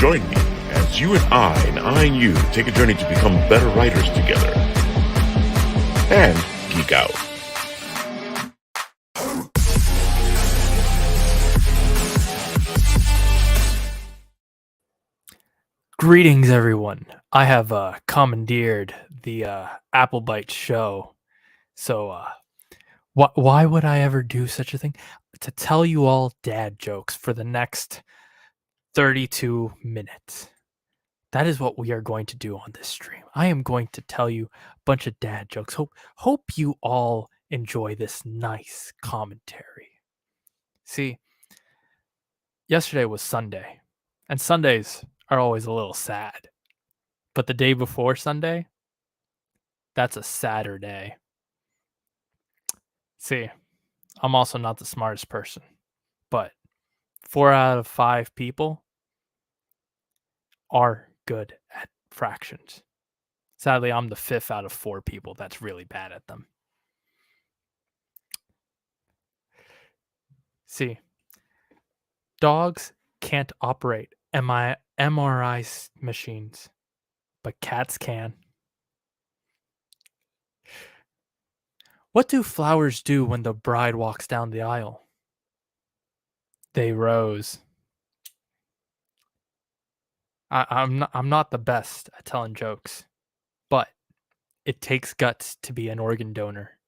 Join me as you and I and you take a journey to become better writers together and geek out. Greetings, everyone. I have commandeered the Apple Bite show. So, why would I ever do such a thing? To tell you all dad jokes for the next 32 minutes. That is what we are going to do on this stream. I am going to tell you a bunch of dad jokes. Hope you all enjoy this nice commentary. See, yesterday was Sunday, and Sundays are always a little sad. But the day before Sunday, that's a Saturday. See, I'm also not the smartest person, but 4 out of 5 people are good at fractions. Sadly, I'm the 5th out of 4 people that's really bad at them. See, dogs can't operate MRI machines, but cats can. What do flowers do when the bride walks down the aisle? They rose. I'm not the best at telling jokes, but it takes guts to be an organ donor.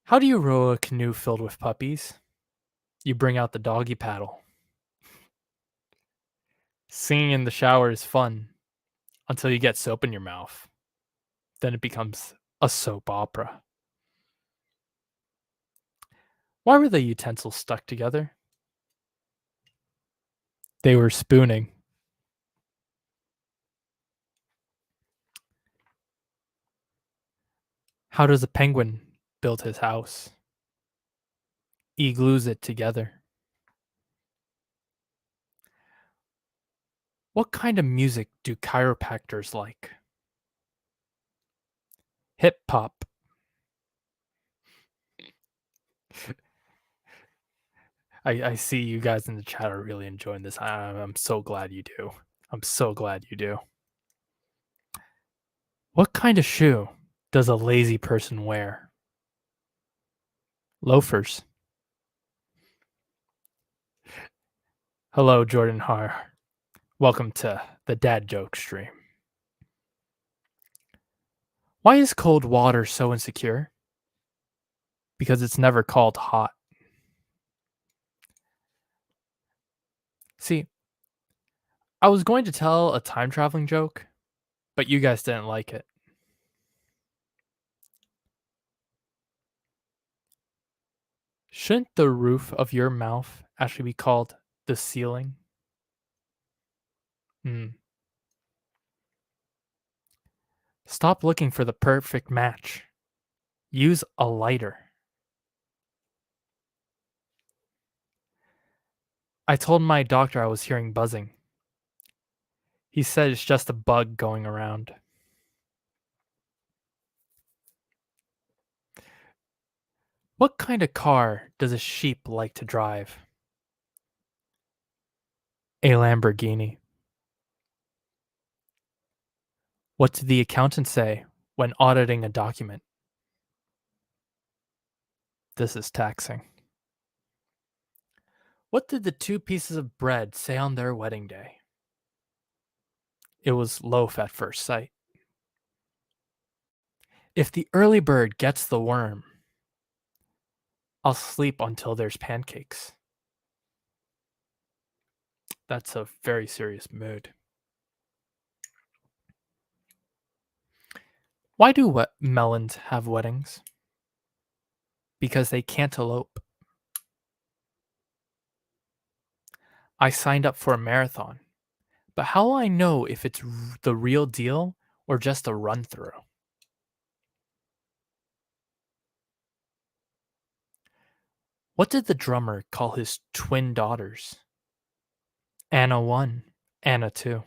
How do you row a canoe filled with puppies? You bring out the doggy paddle. Singing in the shower is fun until you get soap in your mouth. Then it becomes a soap opera. Why were the utensils stuck together? They were spooning. How does a penguin build his house? He glues it together. What kind of music do chiropractors like? Hip hop. I see you guys in the chat are really enjoying this. I'm so glad you do. I'm so glad you do. What kind of shoe does a lazy person wear? Loafers. Hello, Jordan Har. Welcome to the Dad Joke stream. Why is cold water so insecure? Because it's never called hot. See, I was going to tell a time traveling joke, but you guys didn't like it. Shouldn't the roof of your mouth actually be called the ceiling? Stop looking for the perfect match. Use a lighter. I told my doctor I was hearing buzzing. He said it's just a bug going around. What kind of car does a sheep like to drive? A Lamborghini. What did the accountant say when auditing a document? This is taxing. What did the 2 pieces of bread say on their wedding day? It was loaf at first sight. If the early bird gets the worm, I'll sleep until there's pancakes. That's a very serious mood. Why do melons have weddings? Because they can't elope. I signed up for a marathon, but how will I know if it's the real deal or just a run through? What did the drummer call his twin daughters? Anna 1, Anna 2.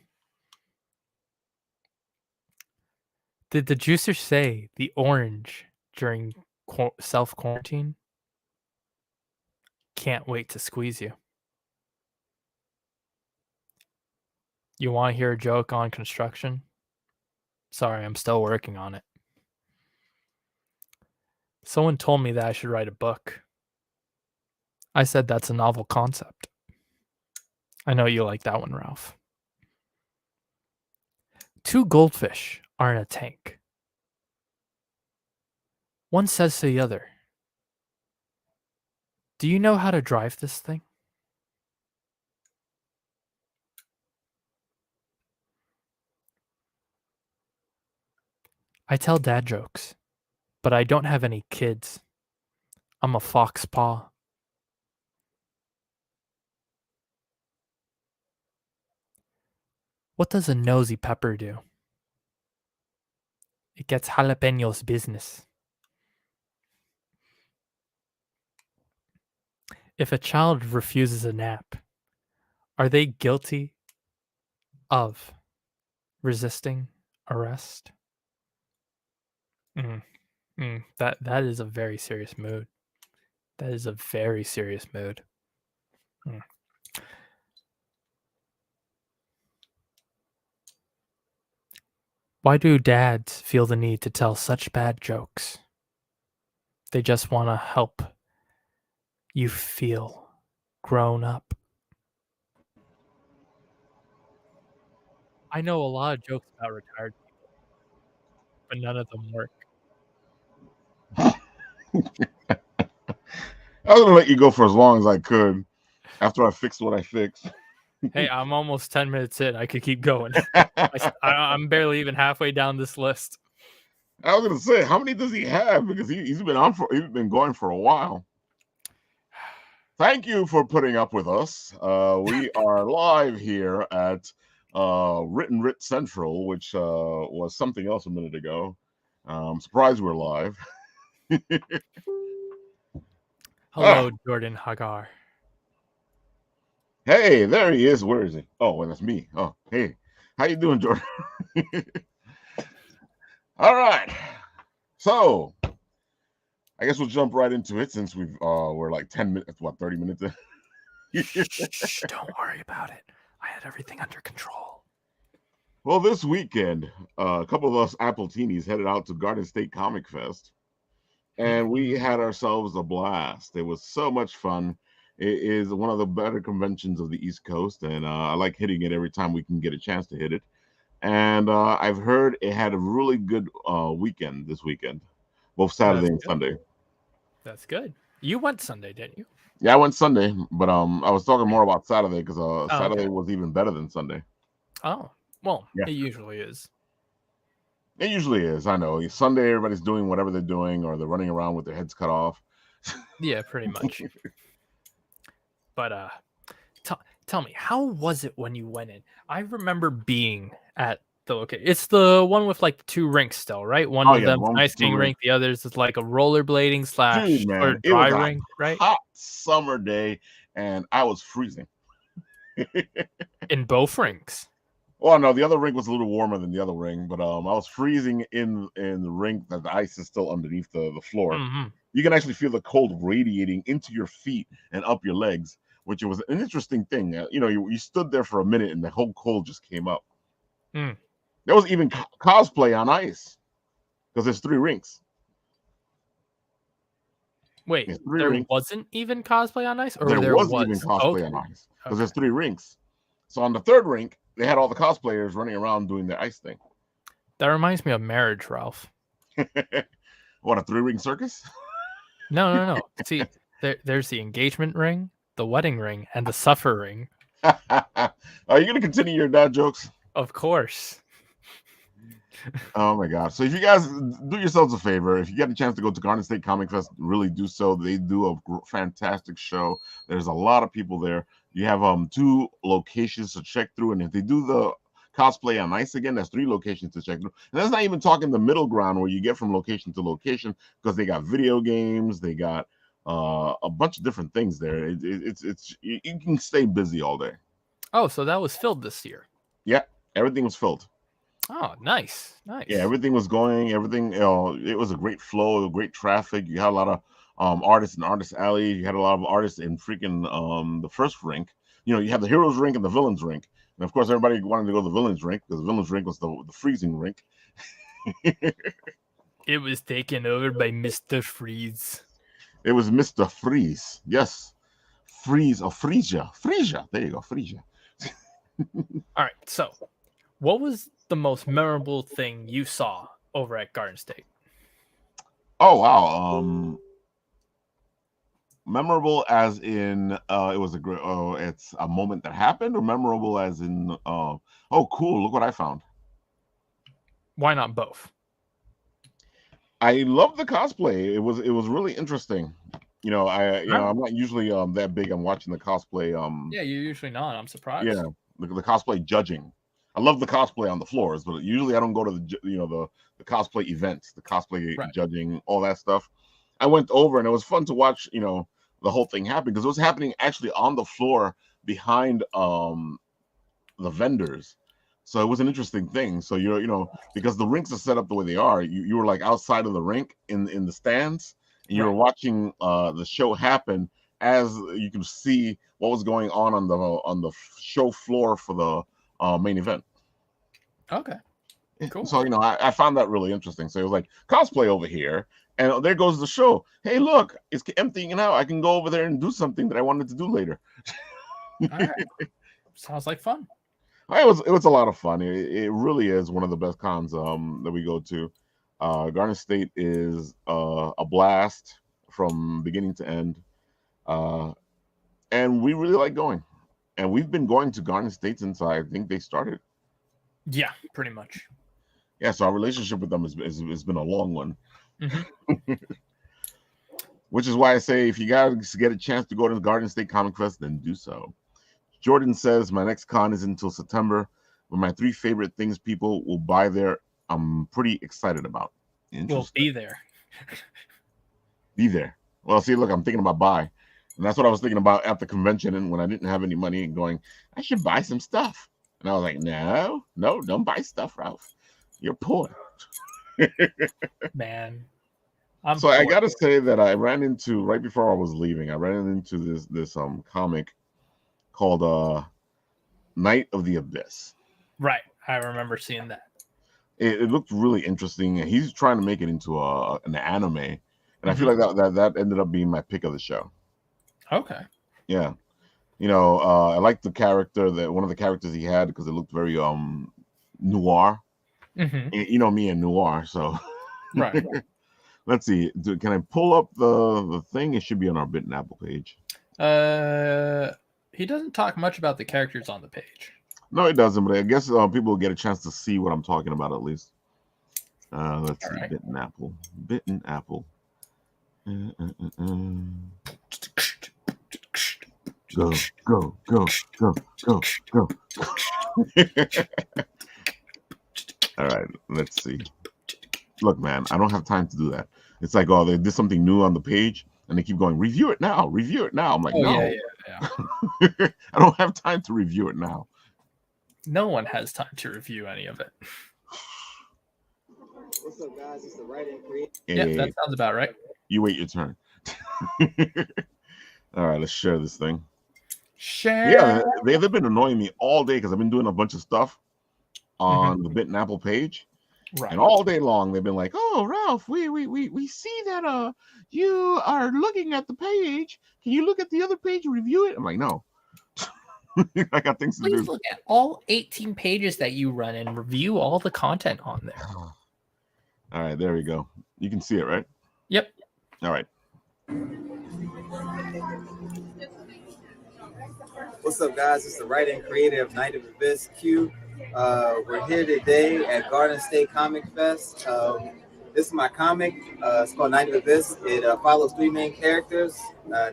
Did the juicer say the orange during self-quarantine? Can't wait to squeeze you. You want to hear a joke on construction? Sorry, I'm still working on it. Someone told me that I should write a book. I said that's a novel concept. I know you like that one, Ralph. Two goldfish are in a tank. One says to the other, "Do you know how to drive this thing?" I tell dad jokes, but I don't have any kids. I'm a fox paw. What does a nosy pepper do? It gets jalapenos business. If a child refuses a nap, are they guilty of resisting arrest? That is a very serious mood. That is a very serious mood. Mm. Why do dads feel the need to tell such bad jokes? They just want to help you feel grown up. I know a lot of jokes about retired people, but none of them work. I was gonna let you go for as long as I could after I fixed what I fixed. Hey, I'm almost 10 minutes in. I could keep going. I'm barely even halfway down this list. I was gonna say, how many does he have? Because he's been going for a while. Thank you for putting up with us. We are live here at Written Writ Central, which was something else a minute ago. I'm surprised we're live. Hello, Jordan Hagar. Hey, there he is. Where is he? Oh, and that's me. Oh, hey, how you doing, Jordan? All right. So, I guess we'll jump right into it since we're like 10 minutes, 30 minutes in. Shh, don't worry about it. I had everything under control. Well, this weekend, a couple of us Appletinis headed out to Garden State Comic Fest, and we had ourselves a blast. It was so much fun. It is one of the better conventions of the East Coast, and I like hitting it every time we can get a chance to hit it. And I've heard it had a really good weekend this weekend, both Saturday and Sunday. That's good. You went Sunday, didn't you? Yeah, I went Sunday, but I was talking more about Saturday because Saturday okay. was even better than Sunday. Oh, well, Yeah. It usually is. It usually is. I know. Sunday, everybody's doing whatever they're doing, or they're running around with their heads cut off. Yeah, pretty much. But tell me, how was it when you went in? I remember being at the location. It's the one with like 2 rinks still, right? One of them's an ice skating rink, the other's is like a rollerblading / Dude, man, it dry was rink, right? hot summer day, and I was freezing. In both rinks. Well, no, the other rink was a little warmer than the other ring, but I was freezing in the rink that the ice is still underneath the floor. Mm-hmm. You can actually feel the cold radiating into your feet and up your legs, which was an interesting thing. You stood there for a minute, and the whole cold just came up. Mm. There was even cosplay on ice because there's 3 rinks. Wait, there rinks. wasn't even cosplay on ice, or there was even cosplay on ice because there's 3 rinks. So on the 3rd rink, they had all the cosplayers running around doing their ice thing. That reminds me of marriage, Ralph. What, a 3-ring circus? No. See, there's the engagement ring, the wedding ring, and the suffer ring. Are you going to continue your dad jokes? Of course. Oh my god. So if you guys do yourselves a favor, if you get a chance to go to Garden State Comic Fest, really do so. They do a fantastic show. There's a lot of people there. You have 2 locations to check through, and if they do the cosplay on ice again, there's 3 locations to check through. And that's not even talking the middle ground where you get from location to location, because they got video games, they got a bunch of different things there. It's you can stay busy all day. Oh, so that was filled this year. Yeah, everything was filled. Oh, nice. Yeah, everything was going. Everything, it was a great flow, great traffic. You had a lot artists in Artist Alley. You had a lot of artists in freaking the first rink. You know, you have the heroes rink and the villains rink. And of course, everybody wanted to go to the villains rink because the villains rink was the freezing rink. It was taken over by Mr. Freeze. It was Mr. Freeze. Yes. Freeze or Frisia. Frisia. There you go. Frisia. All right. So, what was the most memorable thing you saw over at Garden State? Oh, wow. Memorable as in it was a great, it's a moment that happened, or memorable as in oh, cool, look what I found. Why not both? I love the cosplay. It was really interesting. You know, I'm not usually that big on watching the cosplay. Yeah, you're usually not. I'm surprised. Yeah, the cosplay judging. I love the cosplay on the floors, but usually I don't go to the cosplay events, the cosplay judging, all that stuff. I went over and it was fun to watch, the whole thing happen because it was happening actually on the floor behind the vendors. So it was an interesting thing. So because the rinks are set up the way they are, you were like outside of the rink in the stands, and you were watching the show happen as you can see what was going on the show floor for the main event. Okay, cool. So I found that really interesting. So it was like cosplay over here, and there goes the show. Hey, look, it's emptying out. I can go over there and do something that I wanted to do later. All right. Sounds like fun. It was a lot of fun. It really is one of the best cons that we go to. Garden State is a blast from beginning to end, and we really like going. And we've been going to Garden State since I think they started. Yeah, pretty much. Yeah, so our relationship with them has been a long one. Mm-hmm. Which is why I say if you guys get a chance to go to the Garden State Comic Fest, then do so. Jordan says my next con is until September, but my 3 favorite things people will buy there, I'm pretty excited about. We'll be there. Be there. Well, see, look, I'm thinking about buy. And that's what I was thinking about at the convention, and when I didn't have any money and going, I should buy some stuff. And I was like, no, don't buy stuff, Ralph. You're poor. Man. I got to say that I ran into, right before I was leaving, I ran into this comic called Night of the Abyss. Right. I remember seeing that. It looked really interesting. And he's trying to make it into an anime. And I feel like that ended up being my pick of the show. Okay. Yeah. I liked the character, one of the characters he had, because it looked very noir. Mm-hmm. Me and noir, so right. Let's see. Can I pull up the thing? It should be on our Bit and Apple page. He doesn't talk much about the characters on the page. No, it doesn't, but I guess people will get a chance to see what I'm talking about at least. Let's see. Right. Bit and Apple. Bit and Apple. Go. All right, let's see. Look, man, I don't have time to do that. It's like, they did something new on the page, and they keep going, review it now. I'm like, no. Yeah. I don't have time to review it now. No one has time to review any of it. What's up, guys? It's the writing creator. Yeah, that sounds about right. You wait your turn. All right, let's share this thing. Share. Yeah, they've been annoying me all day because I've been doing a bunch of stuff on the Bit and Apple page. Right. And all day long they've been like, "Oh, Ralph, we see that you are looking at the page. Can you look at the other page and review it?" I'm like, "No." I got things to do. Please look at all 18 pages that you run and review all the content on there. All right, there we go. You can see it, right? Yep. All right. What's up, guys? It's the writer and creator of Night of the Abyss, Q. We're here today at Garden State Comic Fest. This is my comic. It's called Night of the Abyss. It follows 3 main characters,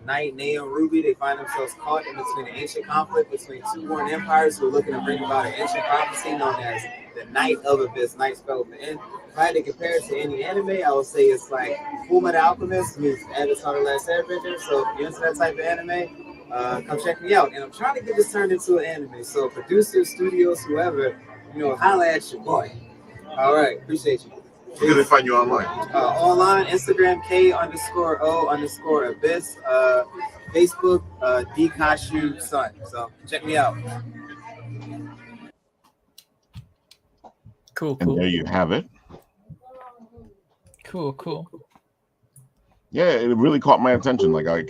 Knight, Neo, and Ruby. They find themselves caught in between an ancient conflict between 2 warring empires who are looking to bring about an ancient prophecy known as the Night of Abyss. Night spelled with the N. If I had to compare it to any anime, I would say it's like Fullmetal Alchemist meets Avatar: The Last Airbender. So if you're into that type of anime, come check me out. And I'm trying to get this turned into an anime. So producers, studios, whoever, holla at your boy. All right, appreciate you. Where can they find you online? Online, Instagram, K_O_Abyss. Facebook, Dkashu Sun. So check me out. Cool, And cool. there you have it. Cool. Yeah, it really caught my attention. Like I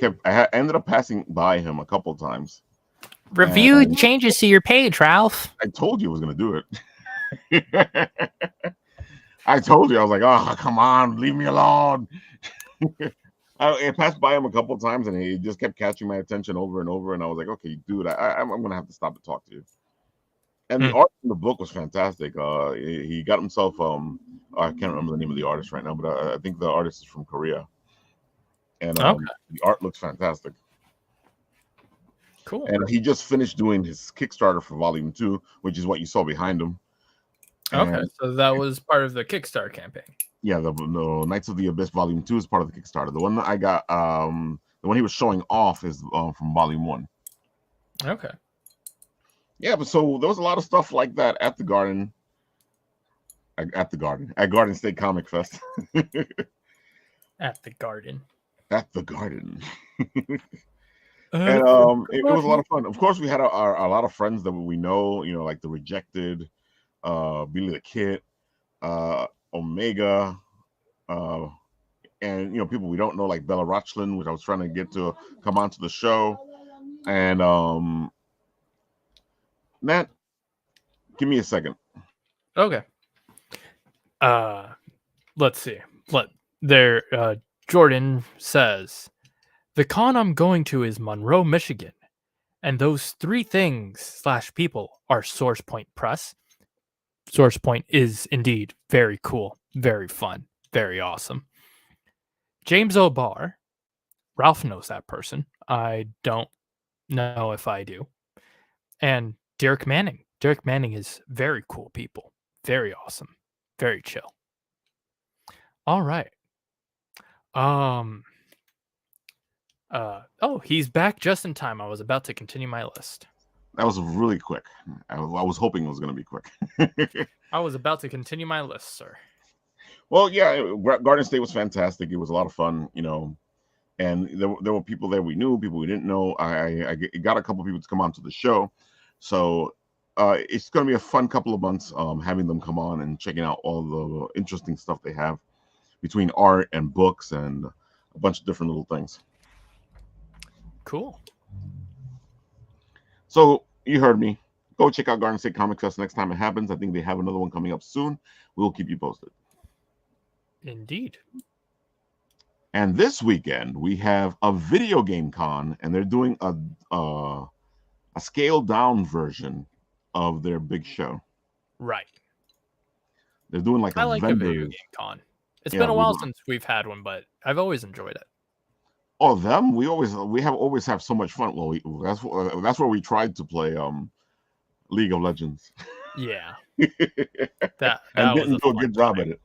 ended up passing by him a couple times. Review And changes to your page, Ralph. I told you I was going to do it. I told you. I was like, oh, come on, leave me alone. I passed by him a couple times, and he just kept catching my attention over and over. And I was like, okay, dude, I'm going to have to stop and talk to you. And the art in the book was fantastic. He got himself, I can't remember the name of the artist right now, but I think the artist is from Korea. And the art looks fantastic. Cool. And he just finished doing his Kickstarter for Volume 2, which is what you saw behind him. Okay, so that was part of the Kickstarter campaign. Yeah, the Knights of the Abyss Volume 2 is part of the Kickstarter. The one that I got, the one he was showing off is from Volume 1. Okay. Yeah, but so there was a lot of stuff like that at the Garden. At Garden State Comic Fest. At the Garden. At the Garden. And it was a lot of fun. Of course, we had a lot of friends that we know, you know, like the Rejected, Billy the Kid, Omega, and you know, people we don't know like Bella Rochlin, which I was trying to get to come onto the show. And Nat, give me a second. Okay. Let's see. Jordan says, the con I'm going to is Monroe, Michigan, and those 3 things / people are Source Point Press. Source Point is indeed very cool, very fun, very awesome. James O'Barr, Ralph knows that person. I don't know if I do. And Derek Manning. Derek Manning is very cool people, very awesome, very chill. All right. He's back just in time. I was about to continue my list. That was really quick. I was hoping it was going to be quick. I was about to continue my list, sir. Well, yeah, Garden State was fantastic. It was a lot of fun, you know, and there were people there we knew, people we didn't know. I got a couple people to come on to the show, so it's going to be a fun couple of months having them come on and checking out all the interesting stuff they have between art and books and a bunch of different little things. Cool. So you heard me. Go check out Garden State Comic Fest next time it happens. I think they have another one coming up soon. We'll keep you posted. Indeed. And this weekend we have a video game con, and they're doing a scaled down version of their big show. Right. They're doing like I like a video game con. It's been a while since we've had one, but I've always enjoyed it. Oh, them? We always have so much fun. Well, that's where we tried to play League of Legends. Yeah. that and was didn't do a good job at it.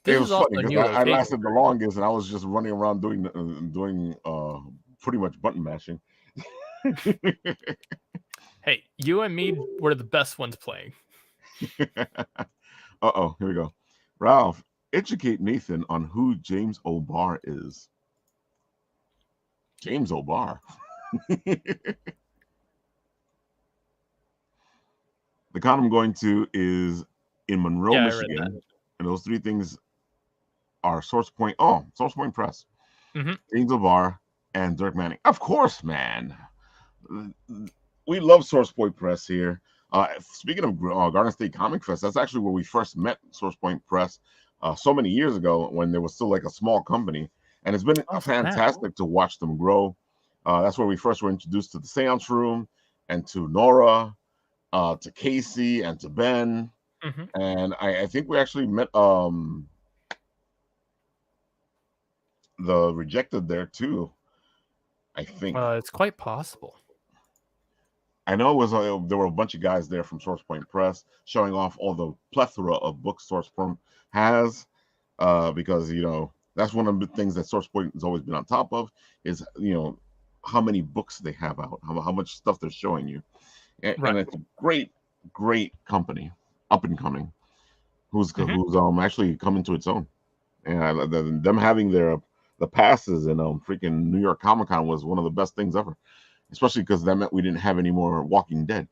It was funny because I lasted the longest, and I was just running around doing pretty much button mashing. Hey, you and me were the best ones playing. Here we go. Ralph, educate Nathan on who James O'Barr is. James O'Barr. The con I'm going to is in Monroe, Michigan, and those 3 things are Source Point. Oh, Source Point Press, James O'Barr, and Dirk Manning. Of course, man. We love Source Point Press here. Speaking of Garden State Comic Fest, that's actually where we first met Source Point Press so many years ago when there was still like a small company, and it's been fantastic to watch them grow. That's where we first were introduced to the Seance Room and to Nora, to Casey and to Ben, and I think we actually met the Rejected there too. I think it's quite possible. I know it was there were a bunch of guys there from Source Point Press showing off all the plethora of books Source Point has, because you know that's one of the things that Source Point has always been on top of is, you know, how many books they have out, how much stuff they're showing you, Right. and it's a great company, up and coming, who's actually coming to its own. And them having the passes in freaking New York Comic Con was one of the best things ever, especially because that meant we didn't have any more Walking Dead.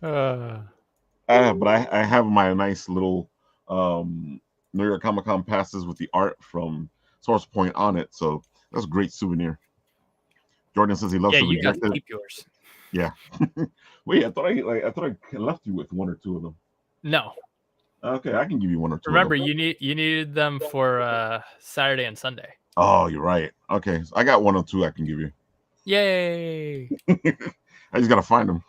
But I have my nice little New York Comic Con passes with the art from Source Point on it, so that's a great souvenir. Jordan says he loves yeah, to you got reject to it. keep yours. Yeah. Wait, I thought I left you with one or two of them. No. Okay, I can give you one or two. Remember, you needed them for Saturday and Sunday. Oh, you're right. Okay, so I got one or two I can give you. Yay! I just gotta find them.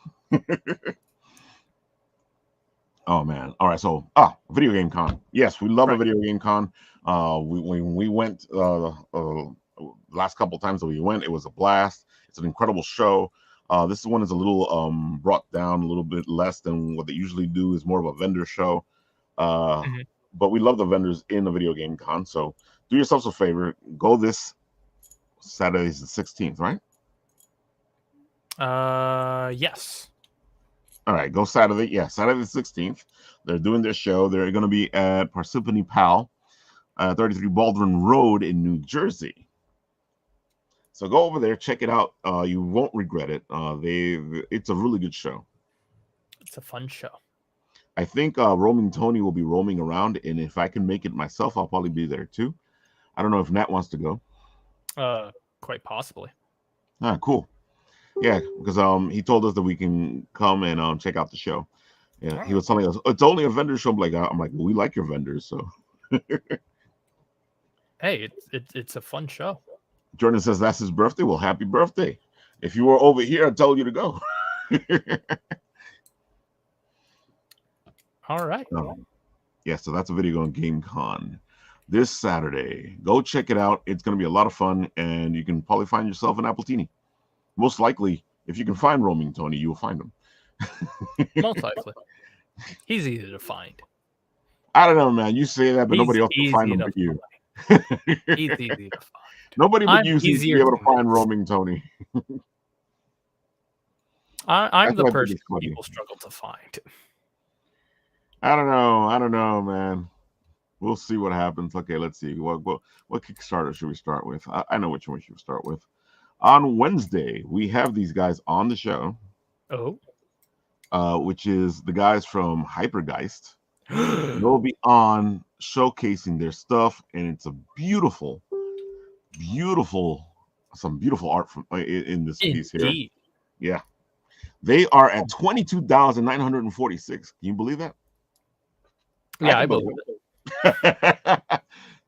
Oh man! All right, so video game con. Yes, we love a video game con. When we went last couple times that we went, it was a blast. It's an incredible show. This one is a little brought down a little bit less than what they usually do. Is more of a vendor show. But we love the vendors in the video game con. So do yourselves a favor. Go this Saturday, the 16th, right? Yes. All right, go Saturday. Yeah, Saturday the 16th. They're doing their show. They're going to be at Parsippany Pal, 33 Baldwin Road in New Jersey. So go over there, check it out. You won't regret it. It's a really good show. It's a fun show. I think Roaming Tony will be roaming around, and if I can make it myself, I'll probably be there too. I don't know if Nat wants to go. Quite possibly. Cool. Yeah, because he told us that we can come and check out the show. Yeah, he was telling us it's only a vendor show. I'm like, well, we like your vendors, so. Hey, it's a fun show. Jordan says that's his birthday. Well, happy birthday! If you were over here, I'd tell you to go. All right. Yeah, so that's a video on Game Con this Saturday. Go check it out. It's going to be a lot of fun, and you can probably find yourself an Appletini. Most likely, if you can find Roaming Tony, you will find him. Most likely. He's easy to find. I don't know, man. You say that, but nobody else can find him but you. He's easy to find. Nobody but you seems to be able to find Roaming Tony. I'm the person people struggle to find. I don't know, man. We'll see what happens. Okay, let's see. What Kickstarter should we start with? I know which one we should start with. On Wednesday, we have these guys on the show. Oh. Which is the guys from Hypergeist. They'll be on showcasing their stuff, and it's a beautiful art from in this piece here. Yeah. They are at 22,946. Can you believe that? Yeah, I believe it.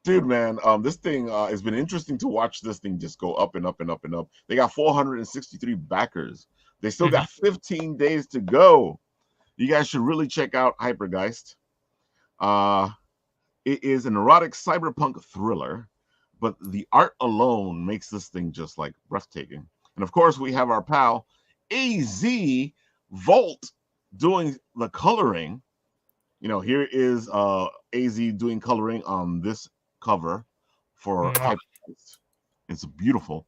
Dude, man, this thing has been interesting to watch. This thing just go up and up and up and up. They got 463 backers. They still got 15 days to go. You guys should really check out Hypergeist. It is an erotic cyberpunk thriller, but the art alone makes this thing just like breathtaking. And of course, we have our pal AZ Volt doing the coloring. You know, here is AZ doing coloring on this cover for Hypergeist. It's beautiful.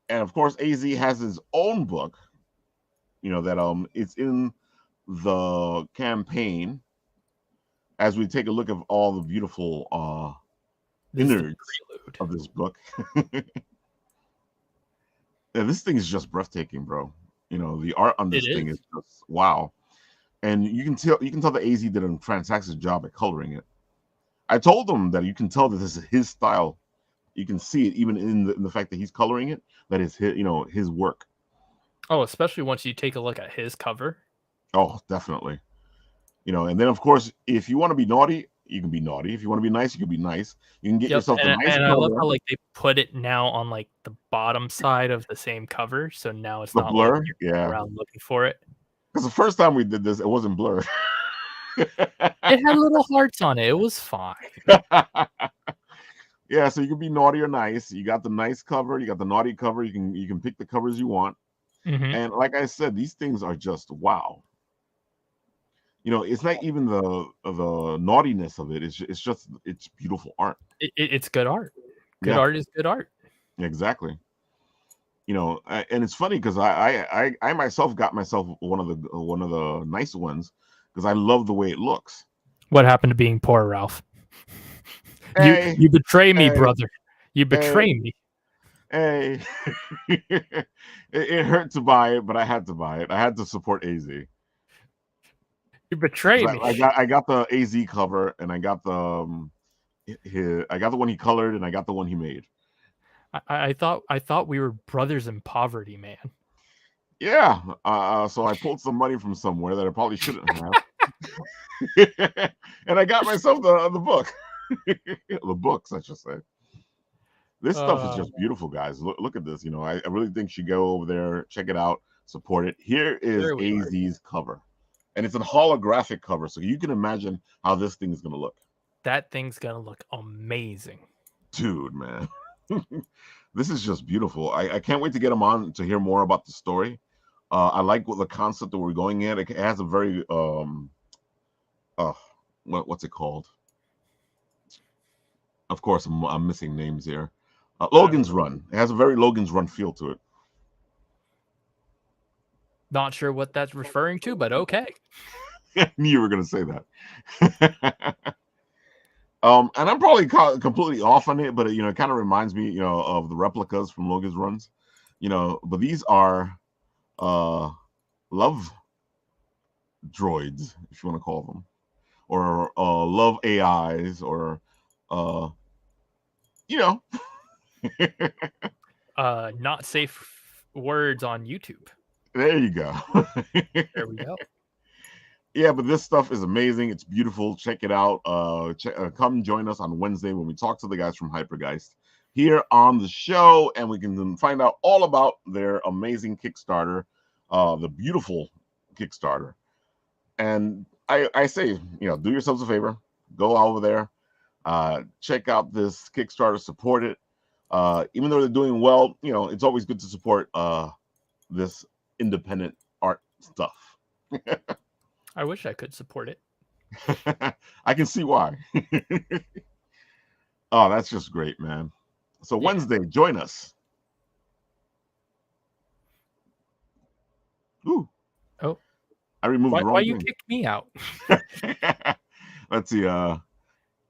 And of course, AZ has his own book, you know, that it's in the campaign as we take a look at all the beautiful innards of this book. Yeah, this thing is just breathtaking, bro. You know, the art on this thing is just wow. And you can tell that AZ did a fantastic job at coloring it. I told him that you can tell that this is his style. You can see it even in the fact that he's coloring it, that is his, you know, his work. Oh, especially once you take a look at his cover. Oh, definitely. You know, and then of course, if you want to be naughty, you can be naughty. If you want to be nice, you can be nice. You can get yourself a nice cover. I love how like they put it now on like the bottom side of the same cover, so now it's not blur. Like you're around looking for it. Because the first time we did this, it wasn't blur. It had little hearts on it. It was fine. Yeah, so you can be naughty or nice. You got the nice cover, you got the naughty cover. You can pick the covers you want. And like I said, these things are just wow. You know, it's not even the naughtiness of it. It's beautiful art. It's good art. Good Yeah, art is good art. exactly. And it's funny because I myself got myself one of the nice ones because I love the way it looks. What happened to being poor, Ralph? You Hey, you betray me, hey, brother. You hey, betray me. hey. It hurt to buy it, but I had to buy it. I had to support AZ. You betray 'Cause me. I got the AZ cover, and I got I got the one he colored, and I got the one he made. I thought we were brothers in poverty, man. Yeah. So I pulled some money from somewhere that I probably shouldn't have, and I got myself the book, the books, I should say. This stuff is just beautiful, guys. Look at this. I really think you should go over there, check it out, support it. Here is There we are. AZ's cover, and it's a holographic cover, so you can imagine how this thing is gonna look. That thing's gonna look amazing. Dude, man. This is just beautiful. I can't wait to get him on to hear more about the story. I like what the concept that we're going at. It has a very what's it called? Of course, I'm missing names here. Logan's Run. It has a very Logan's Run feel to it. Not sure what that's referring to, but okay. I knew you were going to say that. And I'm probably completely off on it, but it kind of reminds me, of the replicas from Logan's Runs. But these are love droids, if you want to call them, or love AIs, or Not safe words on YouTube. There you go. There we go. Yeah, but this stuff is amazing. It's beautiful. Check it out. Come join us on Wednesday when we talk to the guys from Hypergeist here on the show, and we can find out all about their amazing Kickstarter, the beautiful Kickstarter. And I say, do yourselves a favor, go over there, check out this Kickstarter, support it. Even though they're doing well, it's always good to support this independent art stuff. I wish I could support it. I can see why. Oh, that's just great, man. So Yeah. Wednesday, join us. Ooh. Oh. I removed the wrong Why thing. you kicked me out? Let's see.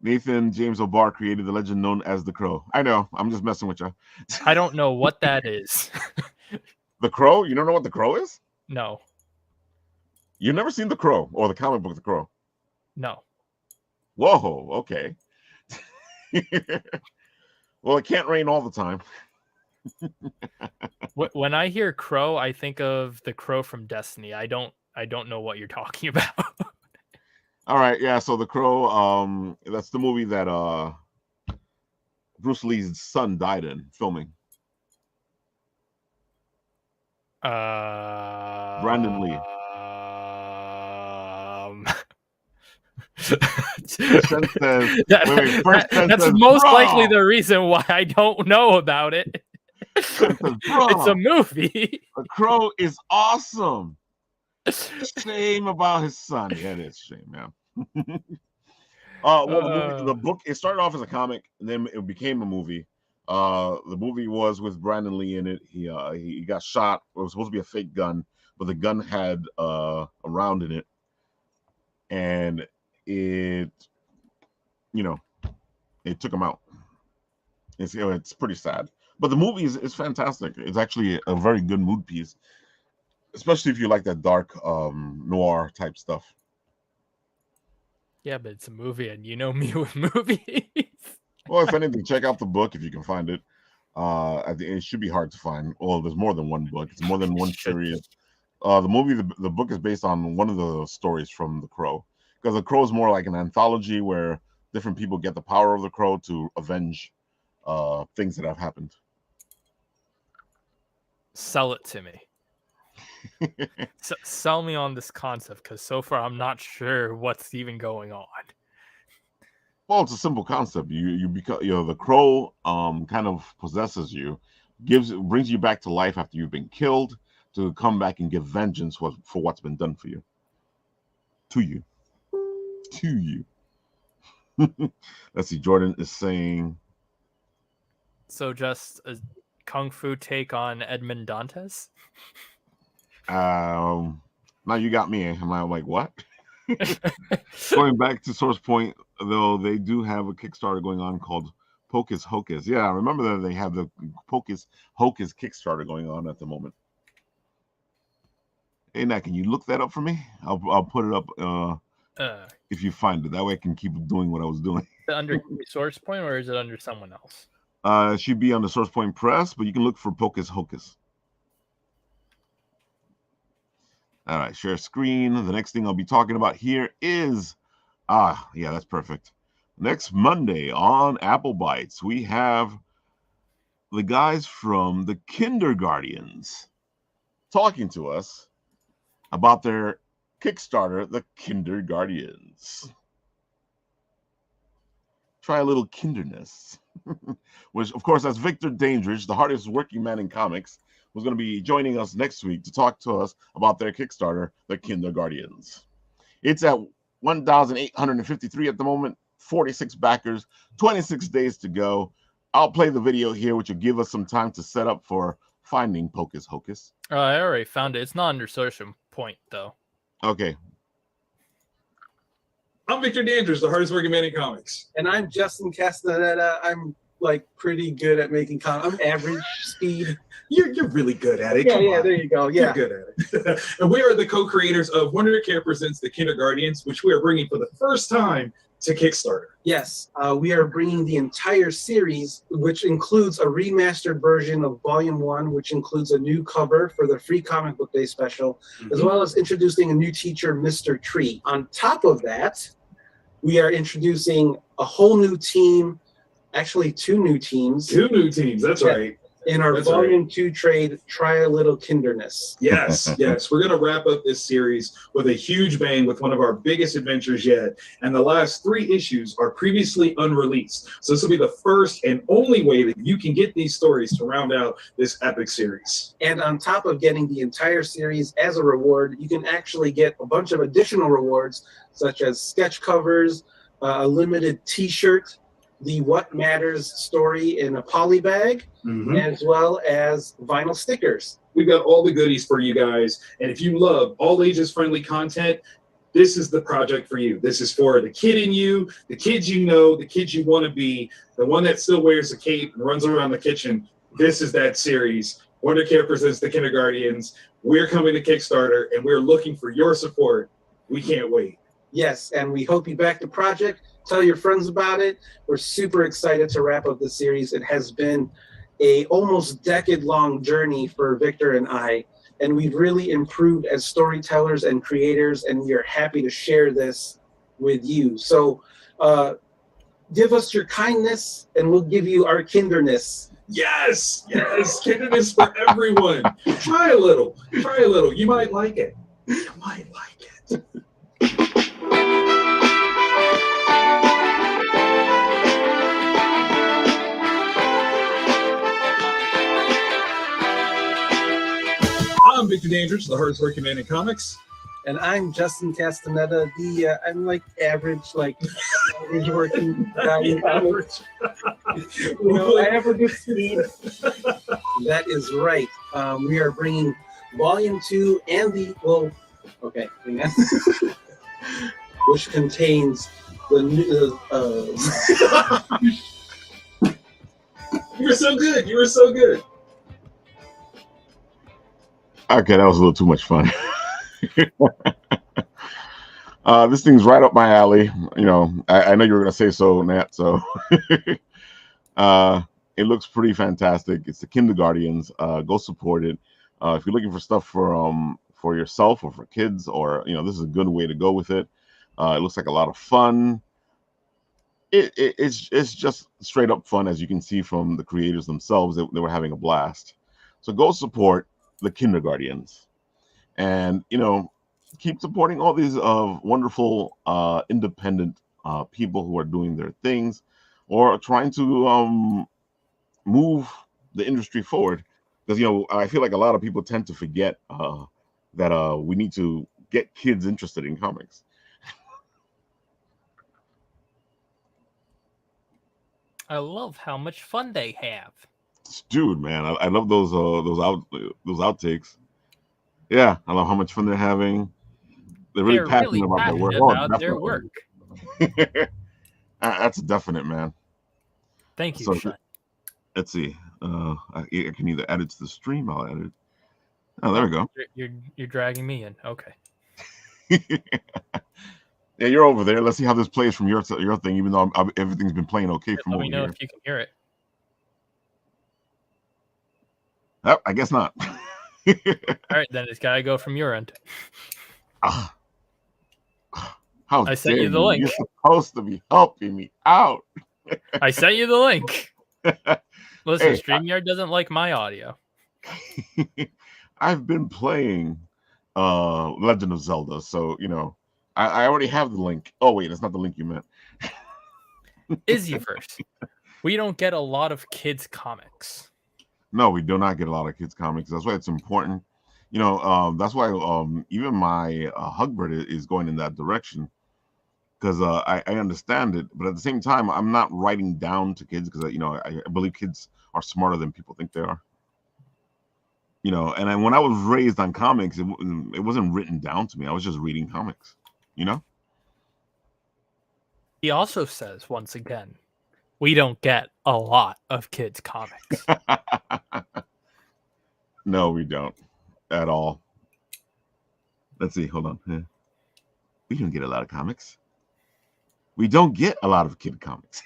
Nathan James O'Barr created the legend known as the Crow. I know. I'm just messing with you. I don't know what that is. The Crow? You don't know what the Crow is? No. You've never seen The Crow or the comic book The Crow? No. Whoa, okay. Well, it can't rain all the time. When I hear Crow, I think of the Crow from Destiny. I don't know what you're talking about. All right, yeah. So The Crow, that's the movie that Bruce Lee's son died in filming. Brandon Lee. That's most likely the reason why I don't know about it. It's a movie. The Crow is awesome. Shame about his son. Yeah, it is shame, man. The book, it started off as a comic, and then it became a movie. The movie was with Brandon Lee in it. He got shot. It was supposed to be a fake gun, but the gun had a round in it, and it took him out. It's pretty sad, but the movie is fantastic. It's actually a very good mood piece, especially if you like that dark noir type stuff. Yeah, but it's a movie, and you know me with movies. Well, if anything, check out the book if you can find it. I think it should be hard to find. Well, there's more than one book. It's more than one series. The book is based on one of the stories from The Crow, because The Crow is more like an anthology where different people get the power of the Crow to avenge things that have happened. Sell it to me. Sell me on this concept, because so far I'm not sure what's even going on. Well, it's a simple concept. You become the Crow kind of possesses you, brings you back to life after you've been killed, to come back and give vengeance for what's been done for you. To you. Let's see. Jordan is saying, So just a kung fu take on Edmond Dantes? Now you got me. Am I like, what? Going back to Source Point, though, they do have a Kickstarter going on called Pocus Hocus. Yeah, I remember that they have the Pocus Hocus Kickstarter going on at the moment. Hey, Nat, can you look that up for me? I'll put it up if you find it. That way I can keep doing what I was doing. Is it under Source Point or is it under someone else? It should be on the Source Point Press, but you can look for Pocus Hocus. All right, share screen. The next thing I'll be talking about here is, yeah, that's perfect. Next Monday on Apple Bites, we have the guys from the Kinderguardians talking to us about their Kickstarter, the Kinderguardians. Try a little kinderness, which, of course, that's Victor Dandridge, the hardest working man in comics, who's going to be joining us next week to talk to us about their Kickstarter, the Kinderguardians. It's at 1,853 at the moment, 46 backers, 26 days to go. I'll play the video here, which will give us some time to set up for finding Pocus Hocus. I already found it. It's not under Source Point, though. Okay. I'm Victor Dandridge, the hardest working man in comics. And I'm Justin Castaneda. I'm like pretty good at making comics. I'm average speed. You're really good at it. Yeah, Come yeah, on. there you go. Yeah. You're good at it. And we are the co-creators of Wonder Care Presents the Kinderguardians, which we are bringing for the first time to Kickstarter. Yes, we are bringing the entire series, which includes a remastered version of Volume 1, which includes a new cover for the free comic book day special, as well as introducing a new teacher, Mr. Tree. On top of that, we are introducing a whole new team, actually 2 new teams. 2 new teams, that's right. In our That's Volume 2 trade, Try a Little Kinderness. Yes, yes. We're going to wrap up this series with a huge bang with one of our biggest adventures yet. And the last 3 issues are previously unreleased. So this will be the first and only way that you can get these stories to round out this epic series. And on top of getting the entire series as a reward, you can actually get a bunch of additional rewards, such as sketch covers, a limited t-shirt, the What Matters story in a poly bag, as well as vinyl stickers. We've got all the goodies for you guys. And if you love all ages friendly content, this is the project for you. This is for the kid in you, the kids you know, the kids you want to be, the one that still wears a cape and runs around the kitchen. This is that series. Wonder Care Presents the Kinderguardians. We're coming to Kickstarter and we're looking for your support. We can't wait. Yes, and we hope you back the project. Tell your friends about it. We're super excited to wrap up the series. It has been a almost decade-long journey for Victor and I, and we've really improved as storytellers and creators, and we are happy to share this with you. So give us your kindness, and we'll give you our kinderness. Yes, yes, kindness for everyone. Try a little. Try a little. You might like it. You might like it. I'm Victor Dandridge, the hardest working man in comics. And I'm Justin Castaneda. I'm like average working guy in comics. Average speed. That is right. We are bringing Volume 2 and which contains the new. You were so good. You were so good. Okay, that was a little too much fun. This thing's right up my alley. You know, I know you were going to say so, Nat. So it looks pretty fantastic. It's the Kinderguardians. Go support it. If you're looking for stuff for yourself or for kids, or this is a good way to go with it. It looks like a lot of fun. It's just straight up fun, as you can see from the creators themselves. They were having a blast. So go support the Kinderguardians, and keep supporting all these wonderful independent people who are doing their things or trying to move the industry forward, because I feel like a lot of people tend to forget that we need to get kids interested in comics. I love how much fun they have. Dude, man, I love those outtakes. Yeah, I love how much fun they're having. They're really They're passionate really about their work. passionate Oh, about their definitely. work. That's definite, man. Thank you, So Shun. let's see. I can either add it to the stream. I'll add it. Oh, there we go. You're dragging me in. Okay. Yeah, you're over there. Let's see how this plays from your thing. Even though everything's been playing okay from Let over me know here. if you can hear it. Oh, I guess not. All right, then it's gotta go from your end. How I sent dare you the link. You're supposed to be helping me out. I sent you the link. Listen, Hey, StreamYard doesn't like my audio. I've been playing Legend of Zelda, so you know I already have the link. Oh wait, that's not the link you meant. Izzy first. We don't get a lot of kids comics. No, we do not get a lot of kids comics. That's why it's important. You know, that's why even my Hugbird is going in that direction, because I understand it, but at the same time, I'm not writing down to kids because you know I believe kids are smarter than people think they are. You know, and when I was raised on comics, it wasn't written down to me. I was just reading comics. You know. He also says, once again, we don't get a lot of kids comics. No, we don't at all. Let's see. Hold on. We don't get a lot of comics. We don't get a lot of kid comics.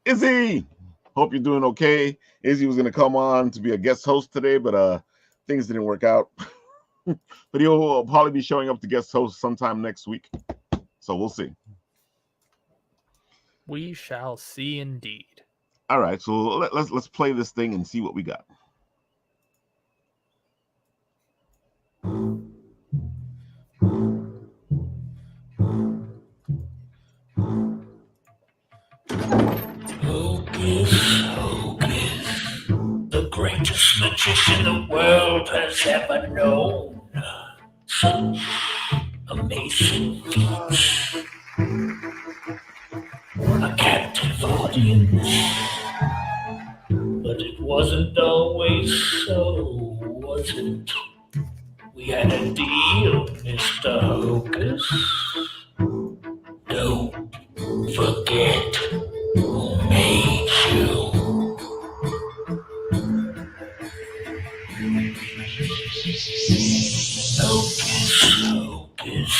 Izzy, hope you're doing okay. Izzy was going to come on to be a guest host today, but things didn't work out. But he'll probably be showing up to guest host sometime next week. So we'll see. We shall see indeed. All right, so let's play this thing and see what we got. Hocus, hocus, the greatest magician the world has ever known. Such amazing feats. A captive audience. But it wasn't always so, was it? We had a deal, Mr. Hocus. Don't forget who made you. Hocus, hocus.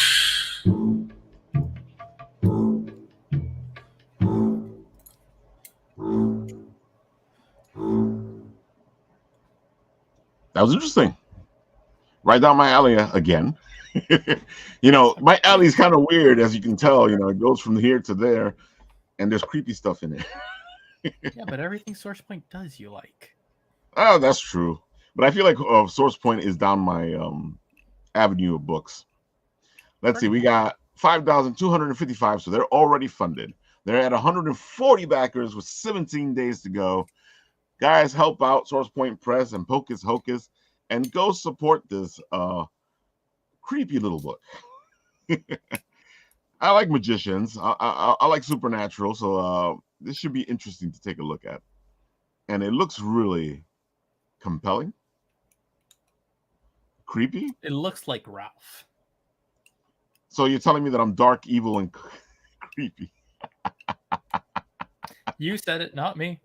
That was interesting. Right down my alley again. You know, my alley's kind of weird, as you can tell. You know, it goes from here to there, and there's creepy stuff in it. Yeah, but everything Source Point does you like. Oh, that's true. But I feel like Source Point is down my avenue of books. Let's see, we got 5,255, so they're already funded. They're at 140 backers with 17 days to go. Guys, help out Source Point Press and Pocus Hocus, and go support this creepy little book. I like magicians. I like supernatural, so this should be interesting to take a look at. And it looks really compelling. Creepy? It looks like Ralph. So you're telling me that I'm dark, evil, and creepy? You said it, not me.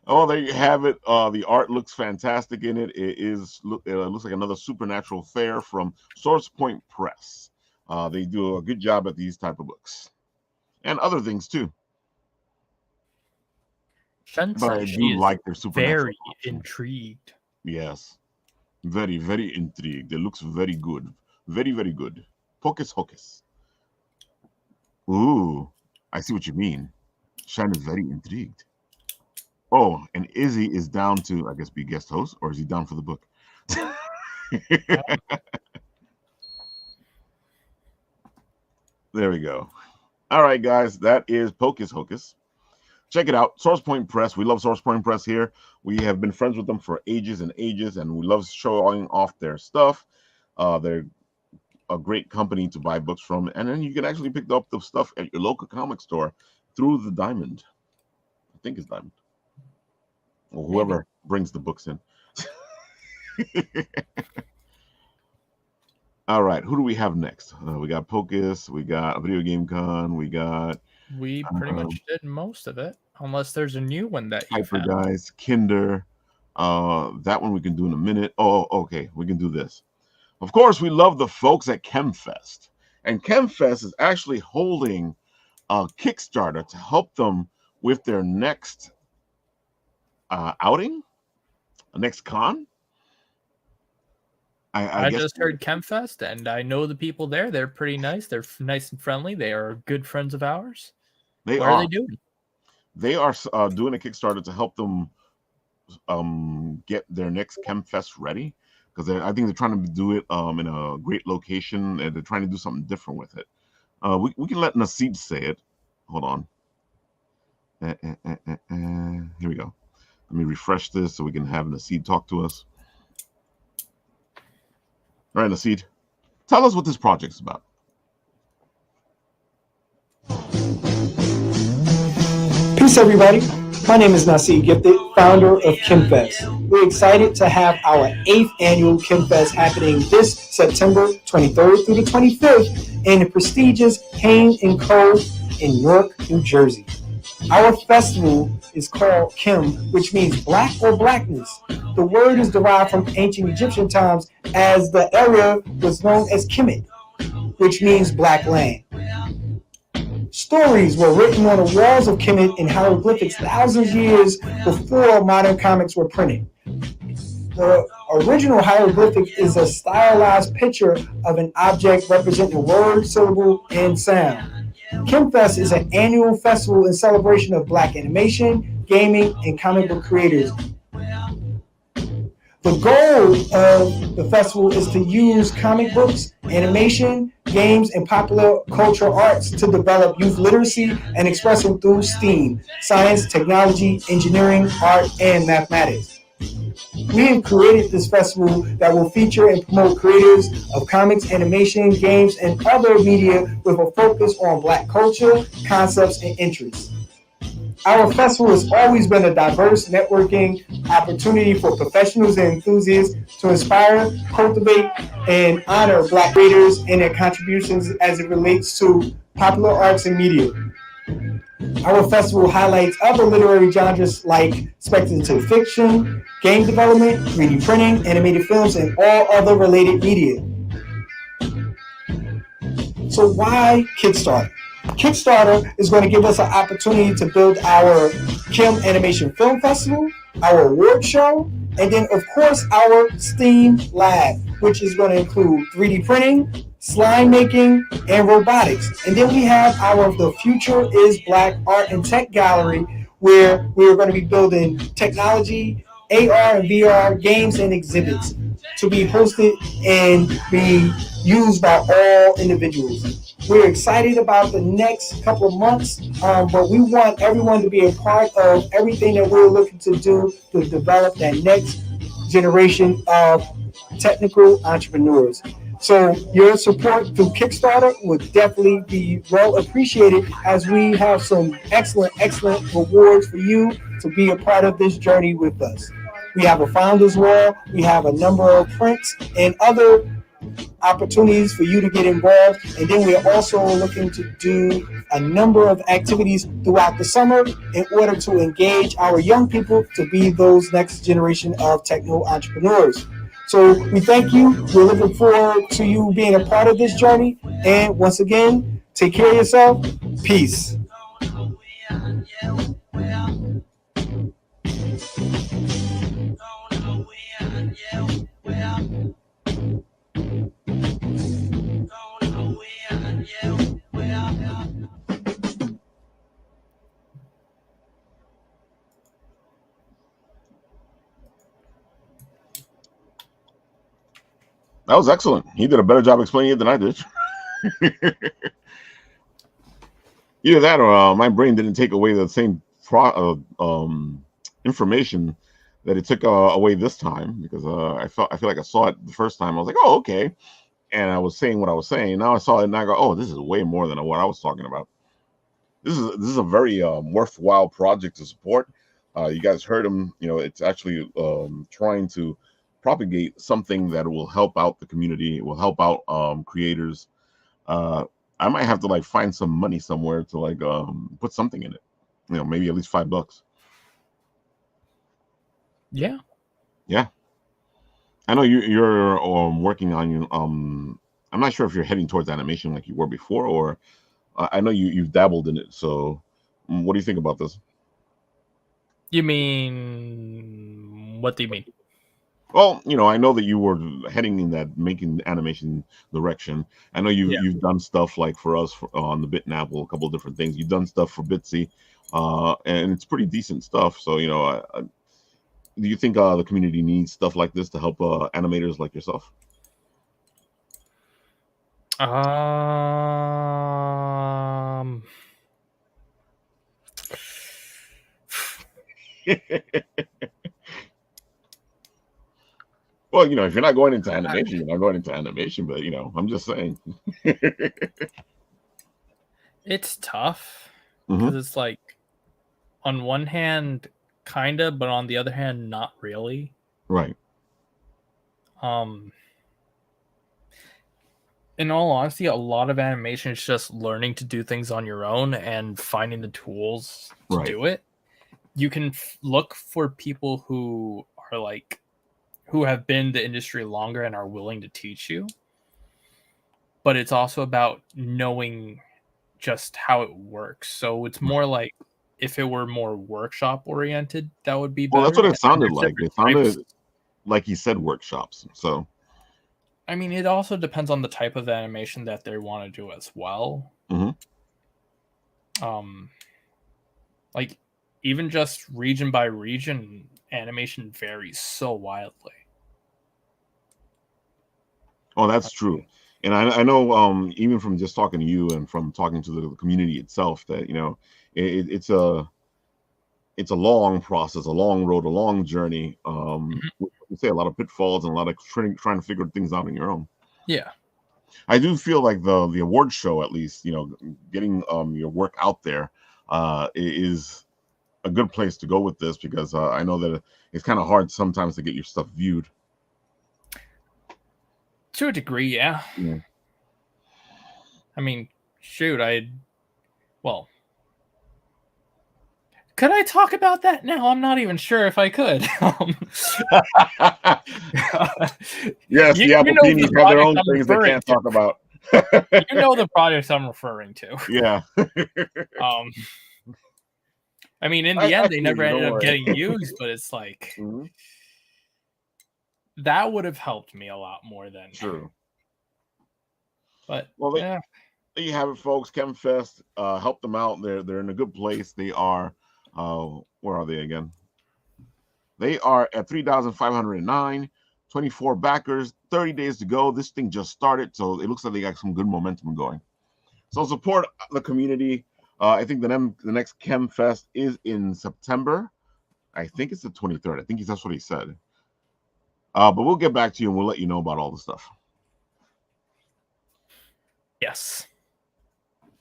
Oh, there you have it. The art looks fantastic in it. It looks like another supernatural fare from Source Point Press. They do a good job at these type of books and other things too. Shen But I says she do is like their supernatural very option. intrigued. Yes, very, very intrigued. It looks very good, very, very good. Pocus Hocus. Ooh, I see what you mean. Shen is very intrigued. Oh, and Izzy is down to, I guess, be guest host, or is he down for the book? There we go. All right, guys, that is Pocus Hocus. Check it out, Source Point Press. We love Source Point Press here. We have been friends with them for ages and ages, and we love showing off their stuff. They're a great company to buy books from, and then you can actually pick up the stuff at your local comic store through the diamond. I think it's diamond. Or whoever brings the books in. All right, who do we have next? We got Pocus, we got Video Game Con, we got We pretty much did most of it, unless there's a new one that you Hyper found. Guys, Kinder. That one we can do in a minute. Oh, okay, we can do this. Of course, we love the folks at ChemFest. And ChemFest is actually holding a Kickstarter to help them with their next outing, next con. I just heard ChemFest, and I know the people there. They're pretty nice. They're nice and friendly. They are good friends of ours. What are they doing? They are doing a Kickstarter to help them get their next ChemFest ready, because I think they're trying to do it in a great location, and they're trying to do something different with it. We can let Nasid say it. Hold on. Here we go. Let me refresh this so we can have Nasid talk to us. All right, Nasid, tell us what this project's about. Peace, everybody. My name is Nasid Gifted, founder of ChemFest. We're excited to have our 8th annual ChemFest happening this September 23rd through the 25th in the prestigious Hain & Co. in Newark, New Jersey. Our festival is called Chem, which means black or blackness. The word is derived from ancient Egyptian times, as the area was known as Kemet, which means black land. Stories were written on the walls of Kemet in hieroglyphics thousands of years before modern comics were printed. The original hieroglyphic is a stylized picture of an object representing word, syllable, and sound. ChemFest is an annual festival in celebration of Black animation, gaming, and comic book creators. The goal of the festival is to use comic books, animation, games, and popular cultural arts to develop youth literacy and expressing through STEAM, science, technology, engineering, art, and mathematics. We have created this festival that will feature and promote creators of comics, animation, games, and other media with a focus on Black culture, concepts, and interests. Our festival has always been a diverse networking opportunity for professionals and enthusiasts to inspire, cultivate, and honor Black creators and their contributions as it relates to popular arts and media. Our festival highlights other literary genres like speculative fiction, game development, 3D printing, animated films, and all other related media. So why Kickstarter? Kickstarter is going to give us an opportunity to build our Chem Animation Film Festival, our award show, and then of course our STEAM lab, which is going to include 3D printing, slime making, and robotics. And then we have our The Future is Black Art and Tech Gallery, where we're going to be building technology, AR and VR games and exhibits to be hosted and be used by all individuals. We're excited about the next couple of months, but we want everyone to be a part of everything that we're looking to do to develop that next generation of technical entrepreneurs. So your support through Kickstarter would definitely be well appreciated, as we have some excellent rewards for you to be a part of this journey with us. We have a founders wall, we have a number of prints and other opportunities for you to get involved. And then we're also looking to do a number of activities throughout the summer in order to engage our young people to be those next generation of techno entrepreneurs. So we thank you. We're looking forward to you being a part of this journey. And once again, take care of yourself. Peace. That was excellent. He did a better job explaining it than I did. Either that or my brain didn't take away the same information that it took away this time, because I feel like I saw it the first time. I was like, oh, okay. And I was saying what I was saying. Now I saw it and I go, oh, this is way more than what I was talking about. this is a very worthwhile project to support. You guys heard him. You know, it's actually trying to propagate something that will help out the community. It will help out creators. I might have to like find some money somewhere to like put something in it. You know, maybe at least $5. Yeah. Yeah. I know you're working on I'm not sure if you're heading towards animation like you were before, or I know you've dabbled in it. So, what do you think about this? You mean, what do you mean? Well, you know, I know that you were heading in that making animation direction. I know Yeah. you've done stuff like for us on the Bitnapple, a couple of different things. You've done stuff for Bitsy, and it's pretty decent stuff. So, you know, do you think the community needs stuff like this to help animators like yourself? Well, you know, if you're not going into animation, you're not going into animation. But you know, I'm just saying. It's tough because it's like, on one hand, kind of, but on the other hand, not really. Right. In all honesty, a lot of animation is just learning to do things on your own and finding the tools to do it. You can look for people who are like, who have been in the industry longer and are willing to teach you. But it's also about knowing just how it works. So it's more like, if it were more workshop oriented, that would be better. Well, that's what it sounded like. It sounded like he said workshops. So, I mean, it also depends on the type of animation that they want to do as well. Like, even just region by region, animation varies so wildly. Oh, that's true. And I know even from just talking to you and from talking to the community itself that, you know, it's a long process, a long road, a long journey. You say a lot of pitfalls and a lot of trying to figure things out on your own. Yeah. I do feel like the award show, at least, you know, getting your work out there is a good place to go with this, because I know that it's kind of hard sometimes to get your stuff viewed. To a degree, yeah. I mean, shoot, could I talk about that now? I'm not even sure if I could. Yes, the Appletinis have their own things they can't talk about. You know the projects I'm referring to. Yeah. I mean, in the end, they never ended up getting used, but it's like, that would have helped me a lot more than. True. But well, yeah. There you have it, folks. ChemFest, help them out. They're in a good place. They are, where are they again? They are at 3,509, 24 backers, 30 days to go. This thing just started, so it looks like they got some good momentum going. So support the community. I think the next ChemFest is in September. I think it's the 23rd. I think that's what he said. But we'll get back to you and we'll let you know about all the stuff. Yes.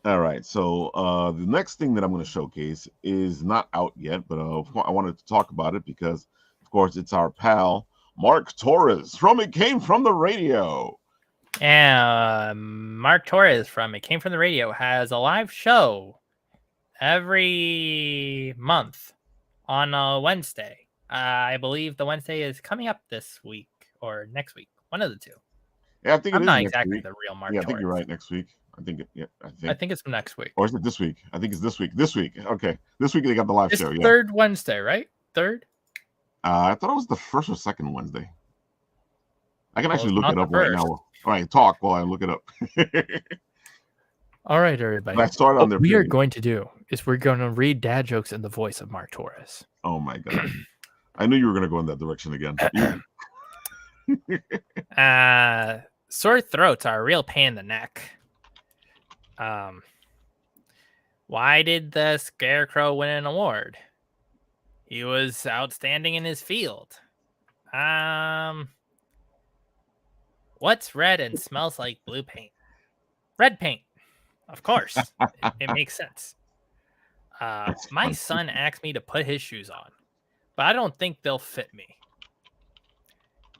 All right. So the next thing that I'm going to showcase is not out yet, but I wanted to talk about it because, of course, it's our pal Mark Torres from It Came From the Radio. Mark Torres from It Came From the Radio has a live show every month on a Wednesday. I believe the Wednesday is coming up this week or next week. One of the two. Yeah, I think I'm not exactly the real Mark Torres. I think you're right. Next week. I think it's next week. Or is it this week? I think it's this week. This week. Okay. This week they got the live show. Yeah. Third Wednesday, right? Third? I thought it was the first or second Wednesday. I can actually look it up right now. All right, talk while I look it up. All right, everybody. What we are going to do is we're going to read dad jokes in the voice of Mark Torres. Oh my god. I knew you were going to go in that direction again. Sore throats are a real pain in the neck. Why did the Scarecrow win an award? He was outstanding in his field. What's red and smells like blue paint? Red paint. Of course. It makes sense. My son asked me to put his shoes on, but I don't think they'll fit me.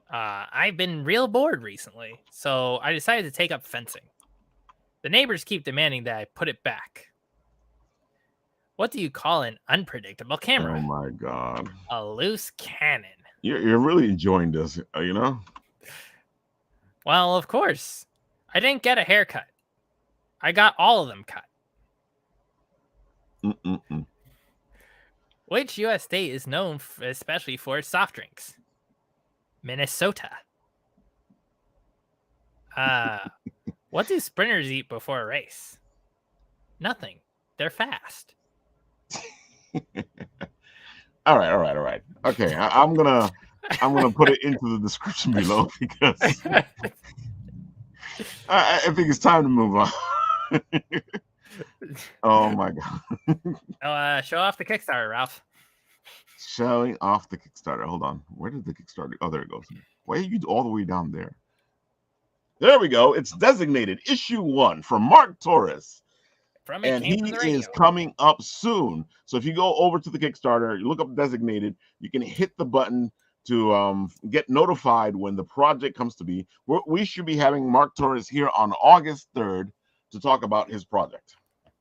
I've been real bored recently, so I decided to take up fencing. The neighbors keep demanding that I put it back. What do you call an unpredictable camera? Oh my God. A loose cannon. You're really enjoying this, you know? Well, of course. I didn't get a haircut. I got all of them cut. Mm-mm-mm. Which U.S. state is known especially for its soft drinks? Minnesota. What do sprinters eat before a race? Nothing. They're fast. All right. Okay, I'm gonna put it into the description below because I think it's time to move on. Oh my God. Show off the Kickstarter, Ralph. Showing off the Kickstarter. Hold on. Where did the Kickstarter? Oh, there it goes. Why are you all the way down there? There we go. It's designated issue 1 from Mark Torres. And he is coming up soon. So if you go over to the Kickstarter, you look up designated, you can hit the button to get notified when the project comes to be. We should be having Mark Torres here on August 3rd to talk about his project.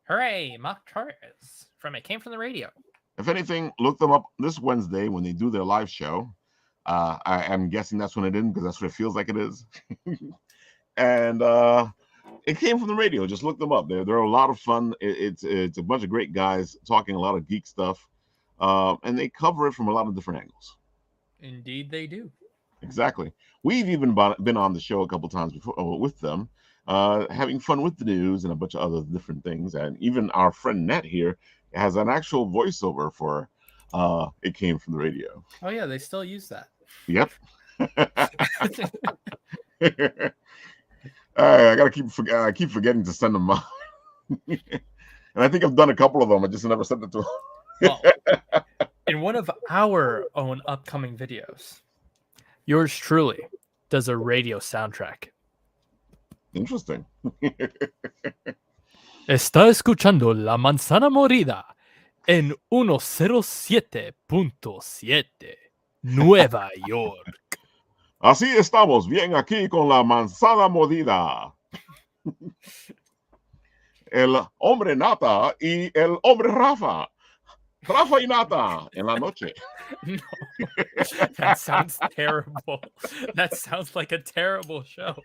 Hooray, Mark Torres from It Came From the Radio. If anything, look them up this Wednesday when they do their live show. I am guessing that's when it is because that's what it feels like it is. And It Came From the Radio. Just look them up. They're a lot of fun. It's a bunch of great guys talking a lot of geek stuff, and they cover it from a lot of different angles. Indeed, they do. Exactly. We've even been on the show a couple times before with them, having fun with the news and a bunch of other different things. And even our friend Nat here has an actual voiceover for It Came From the Radio. Oh yeah, they still use that. Yep. I gotta keep forgetting to send them out. And I think I've done a couple of them. I just never sent it to them. Well, in one of our own upcoming videos, yours truly does a radio soundtrack. Interesting. Está escuchando La Manzana Morida en 107.7 Nueva York. Así estamos, bien aquí con la manzana mordida. El hombre Nata y el hombre Rafa. Rafa y Nata en la noche. No, that sounds terrible. That sounds like a terrible show.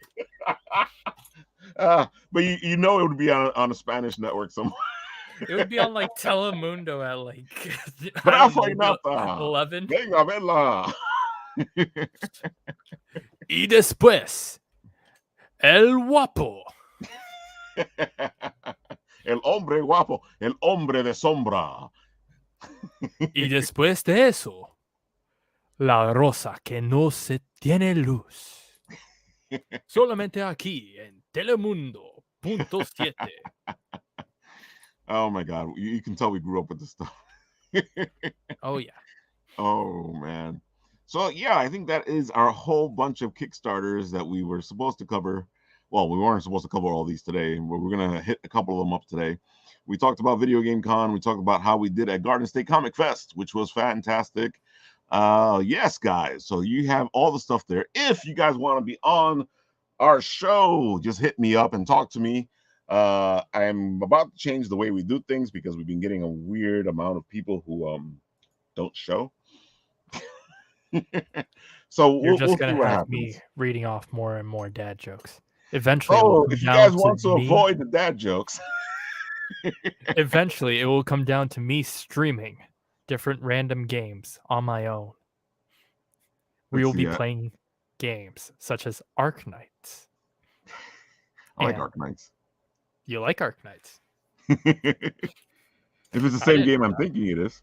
But you know it would be on a Spanish network somewhere. It would be on like Telemundo at like Rafa y Nata. 11. Venga a verla. Y después, el guapo. El hombre guapo, el hombre de sombra. Y después de eso, la rosa que no se tiene luz. Solamente aquí en Telemundo.7. Oh my God. You can tell we grew up with this stuff. Oh yeah. Oh man. So yeah, I think that is our whole bunch of Kickstarters that we were supposed to cover. Well, we weren't supposed to cover all these today, but we're gonna hit a couple of them up today. We talked about Video Game Con. We talked about how we did at Garden State Comic Fest, which was fantastic. Yes, guys. So you have all the stuff there. If you guys want to be on our show, just hit me up and talk to me. I'm about to change the way we do things because we've been getting a weird amount of people who don't show. So You're just we'll gonna see what have happens. me reading off more and more dad jokes. Eventually, If you guys want to avoid the dad jokes, eventually it will come down to me streaming different random games on my own. We will be playing games such as Ark Knights. I like Ark Knights. You like Ark Knights? If it's the same game I'm thinking it is.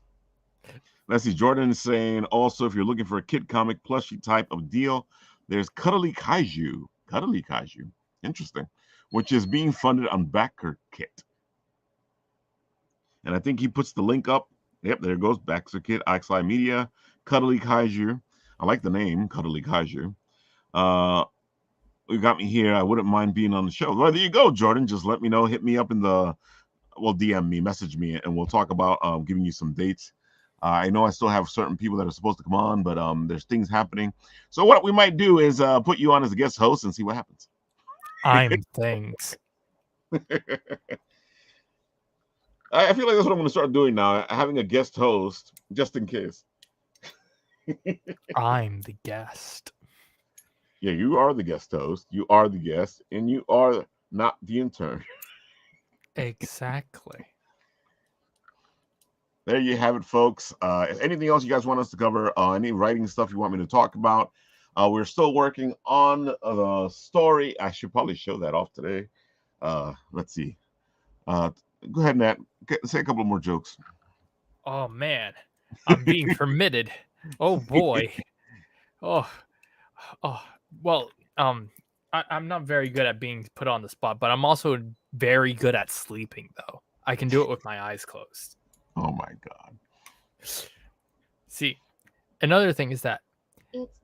Let's see. Jordan is saying also, if you're looking for a kid comic plushie type of deal, there's Cuddly Kaiju. Cuddly Kaiju. Interesting. Which is being funded on Backer Kit. And I think he puts the link up. Yep, there it goes. Backer Kit, Axi Media, Cuddly Kaiju. I like the name, Cuddly Kaiju. You got me here. I wouldn't mind being on the show. Well, there you go, Jordan. Just let me know. Hit me up in the DM me, message me, and we'll talk about giving you some dates. I know I still have certain people that are supposed to come on, but there's things happening. So what we might do is put you on as a guest host and see what happens. I'm things. I feel like that's what I'm going to start doing now, having a guest host just in case. I'm the guest. Yeah, you are the guest host. You are the guest, and you are not the intern. Exactly. There you have it, folks. If anything else you guys want us to cover, any writing stuff you want me to talk about, we're still working on the story. I should probably show that off today. Let's see. Go ahead, Nat. Say a couple more jokes. Oh man, I'm being permitted. Oh boy. Oh, well, I'm not very good at being put on the spot, but I'm also very good at sleeping, though. I can do it with my eyes closed. Oh my God. See, another thing is that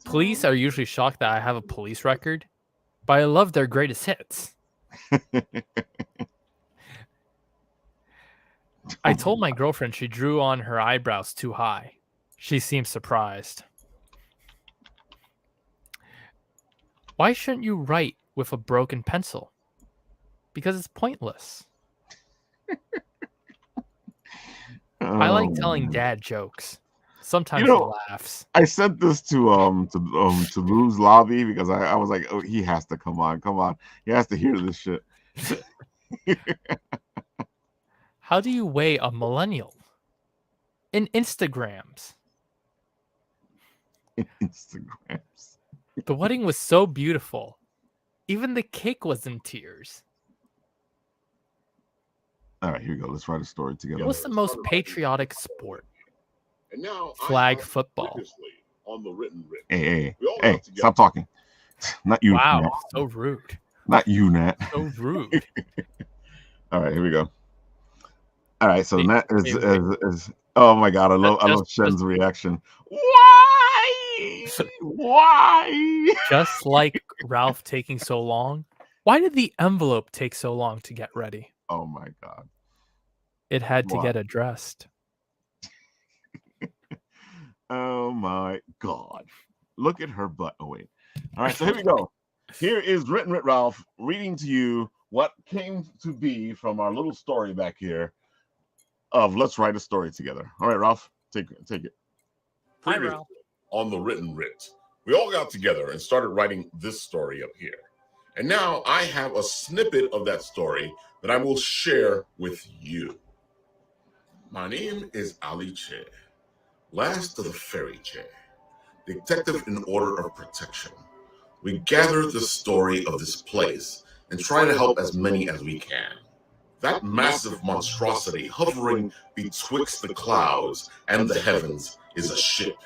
police are usually shocked that I have a police record, but I love their greatest hits. I told my girlfriend she drew on her eyebrows too high. She seemed surprised. Why shouldn't you write with a broken pencil? Because it's pointless. I like telling dad jokes. Sometimes he laughs. I sent this to Lou's lobby because I was like, oh, he has to come on. He has to hear this shit. How do you weigh a millennial? In Instagrams. Instagrams. The wedding was so beautiful. Even the cake was in tears. All right, here we go. Let's write a story together. What's the most patriotic sport? And now Flag football. On the written writ. Hey, stop talking. Not you. Wow, Nat. so rude. Not you, Nat. So rude. All right, here we go. All right, so Nat is oh my God, I love Shen's reaction. Why? Just like Ralph taking so long. Why did the envelope take so long to get ready? Oh my God. It had to get addressed. Oh my God. Look at her butt. Oh, wait. All right, so here we go. Here is Written Writ Ralph reading to you what came to be from our little story back here of Let's Write a Story Together. All right, Ralph, take it. Hi, Ralph. On the written writ, we all got together and started writing this story up here. And now I have a snippet of that story that I will share with you. My name is Ali Che, last of the fairy Che, detective in order of protection. We gather the story of this place and try to help as many as we can. That massive monstrosity hovering betwixt the clouds and the heavens is a ship.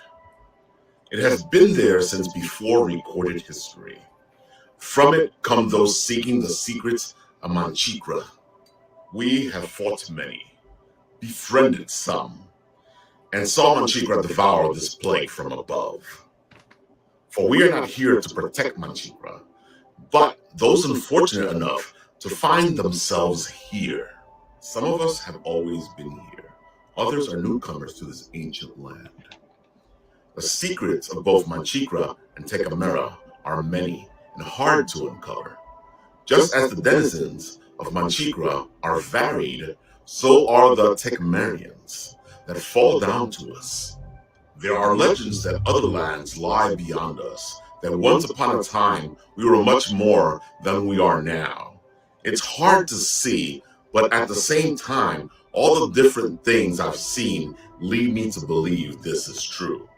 It has been there since before recorded history. From it come those seeking the secrets of Manchikra. We have fought many, befriended some, and saw Manchikra devour this plague from above. For we are not here to protect Manchikra, but those unfortunate enough to find themselves here. Some of us have always been here. Others are newcomers to this ancient land. The secrets of both Manchikra and Tekamera are many and hard to uncover. Just as the denizens of Manchikra are varied, so are the Tekamerians that fall down to us. There are legends that other lands lie beyond us, that once upon a time we were much more than we are now. It's hard to see, but at the same time, all the different things I've seen lead me to believe this is true.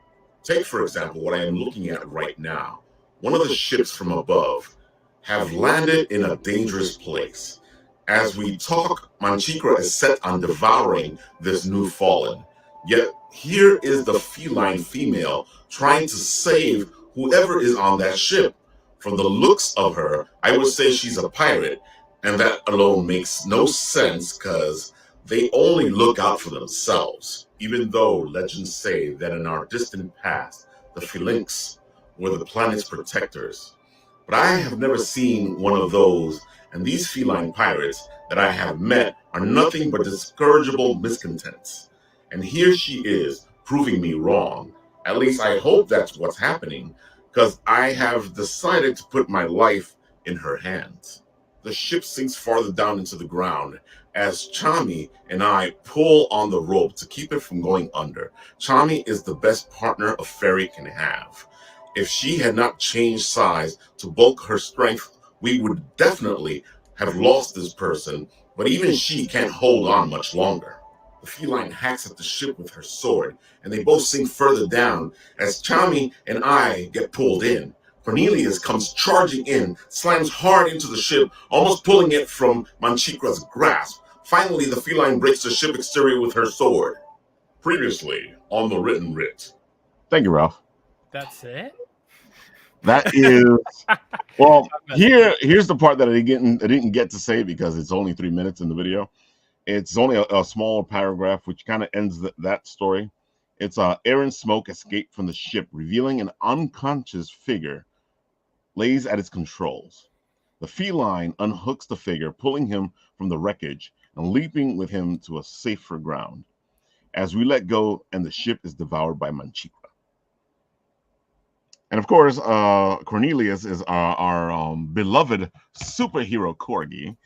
Take, for example, what I am looking at right now. One of the ships from above have landed in a dangerous place. As we talk, Manchikra is set on devouring this new fallen. Yet here is the feline female trying to save whoever is on that ship. From the looks of her, I would say she's a pirate, and that alone makes no sense because they only look out for themselves, even though legends say that in our distant past, the Phalanx were the planet's protectors. But I have never seen one of those, and these feline pirates that I have met are nothing but discourageable miscontents. And here she is, proving me wrong. At least I hope that's what's happening, because I have decided to put my life in her hands. The ship sinks farther down into the ground as Chami and I pull on the rope to keep it from going under. Chami is the best partner a fairy can have. If she had not changed size to bulk her strength, we would definitely have lost this person, but even she can't hold on much longer. The feline hacks at the ship with her sword, and they both sink further down as Chami and I get pulled in. Cornelius comes charging in, slams hard into the ship, almost pulling it from Manchikra's grasp. Finally, the feline breaks the ship exterior with her sword. Previously on the written writ. Thank you, Ralph. That's it? That is well. Here's the part that I didn't get to say because it's only 3 minutes in the video. It's only a smaller paragraph which kind of ends that story. It's Aaron Smoke escaped from the ship, revealing an unconscious figure lays at its controls. The feline unhooks the figure, pulling him from the wreckage and leaping with him to a safer ground. As we let go, and the ship is devoured by Manchikra. And of course, Cornelius is our beloved superhero corgi.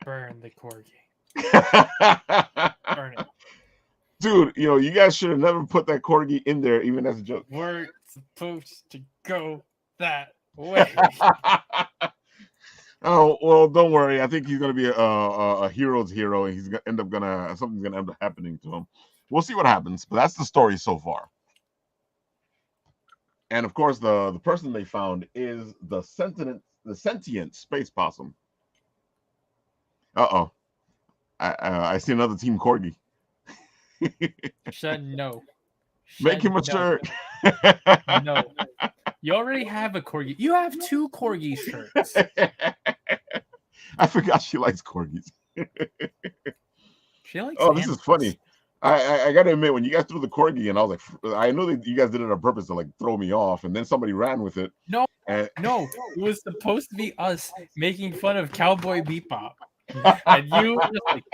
Burn the corgi. Burn it. Dude, you guys should have never put that corgi in there, even as a joke. We're supposed to go that way. Oh, well, don't worry. I think he's gonna be a hero's hero, and he's gonna something's gonna end up happening to him. We'll see what happens, but that's the story so far. And of course, the person they found is the sentient space possum. Uh-oh. I see another team corgi. No. Make him a shirt. No. You already have a corgi. You have 2 corgi shirts. I forgot she likes corgis. She likes this animals. is funny. I gotta admit, when you guys threw the corgi, and I was like, I know that you guys did it on purpose to like throw me off, and then somebody ran with it. No, it was supposed to be us making fun of Cowboy Bebop, and you were just like,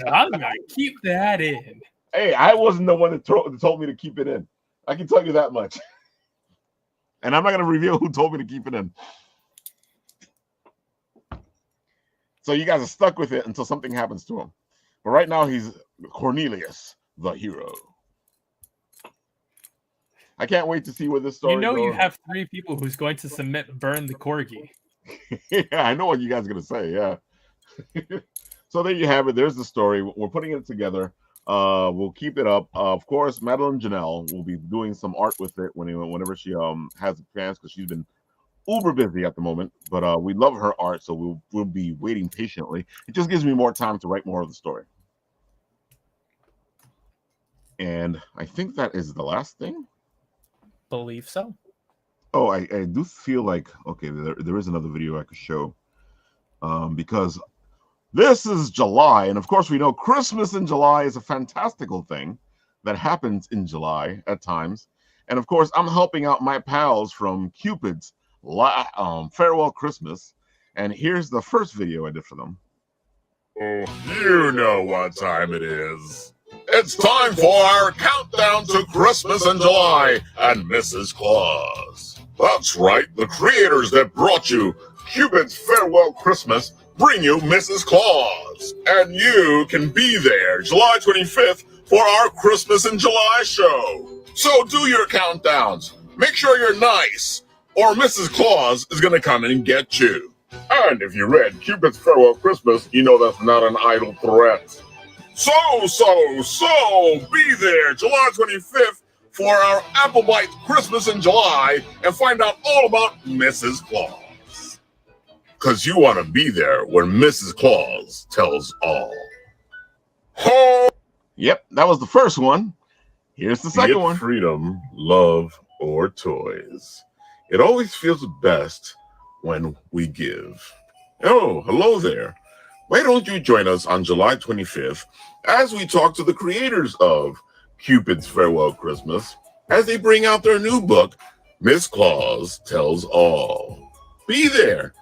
I'm gonna keep that in. Hey, I wasn't the one that told me to keep it in. I can tell you that much. And I'm not gonna reveal who told me to keep it in. So you guys are stuck with it until something happens to him. But right now, he's Cornelius, the hero. I can't wait to see where this story goes. You have 3 people who's going to submit Burn the Corgi. Yeah, I know what you guys are going to say, yeah. So there you have it. There's the story. We're putting it together. We'll keep it up. Of course, Madeline Janelle will be doing some art with it whenever she has a chance, because she's been uber busy at the moment. But we love her art, so we'll be waiting patiently. It just gives me more time to write more of the story. And I think that is the last thing. Believe so. Oh, I do feel like, okay, there is another video I could show. Because this is July, and of course we know Christmas in July is a fantastical thing that happens in July at times. And of course, I'm helping out my pals from Cupid's Farewell Christmas. And here's the first video I did for them. Oh, you know what time it is. It's time for our countdown to Christmas in July and Mrs. Claus. That's right, the creators that brought you Cupid's Farewell Christmas bring you Mrs. Claus. And you can be there July 25th for our Christmas in July show. So do your countdowns. Make sure you're nice, or Mrs. Claus is going to come in and get you. And if you read Cupid's Farewell Christmas, you know that's not an idle threat. So, be there July 25th for our Applebite Christmas in July and find out all about Mrs. Claus. Because you want to be there when Mrs. Claus tells all. Ho! Yep, that was the first one. Here's the second one. Freedom, love, or toys. It always feels best when we give. Oh, hello there. Why don't you join us on July 25th as we talk to the creators of Cupid's Farewell Christmas as they bring out their new book, Miss Claus Tells All. Be there.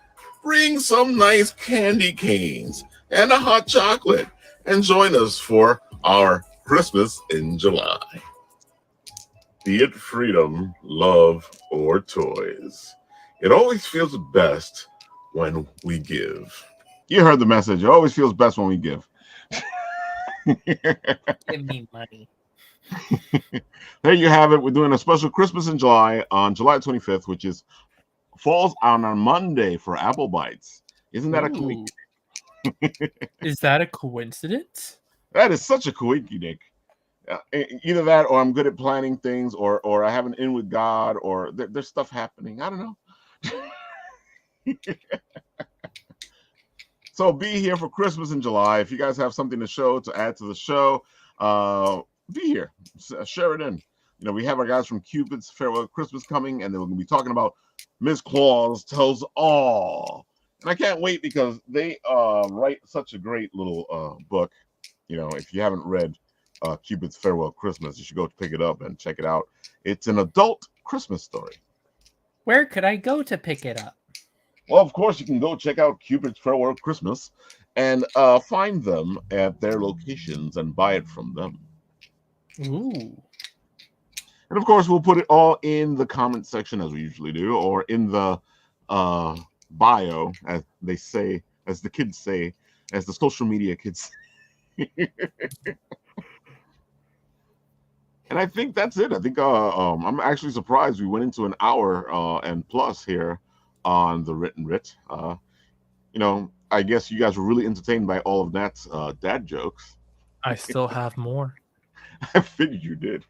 Bring some nice candy canes and a hot chocolate and join us for our Christmas in July. Be it freedom, love, or toys, it always feels best when we give. You heard the message. It always feels best when we give. Give me money. There you have it. We're doing a special Christmas in July on July 25th, which falls on a Monday for Apple Bites. Isn't that a coincidence? Is that a coincidence? That is such a coincidence. Either that, or I'm good at planning things, or I have an in with God, or there's stuff happening. I don't know. So be here for Christmas in July. If you guys have something to add to the show, be here. Share it in. We have our guys from Cupid's Farewell Christmas coming, and then we're going to be talking about Ms. Claus Tells All. And I can't wait because they write such a great little book. If you haven't read Cupid's Farewell Christmas, you should go pick it up and check it out. It's an adult Christmas story. Where could I go to pick it up? Well, of course, you can go check out Cupid's Farewell Christmas and find them at their locations and buy it from them. Ooh. And of course, we'll put it all in the comment section as we usually do, or in the bio, as they say, as the kids say, as the social media kids say. And I think that's it. I think I'm actually surprised we went into an hour and plus here on the Written Writ. I guess you guys were really entertained by all of Nat's dad jokes. I still have more. I figured you did.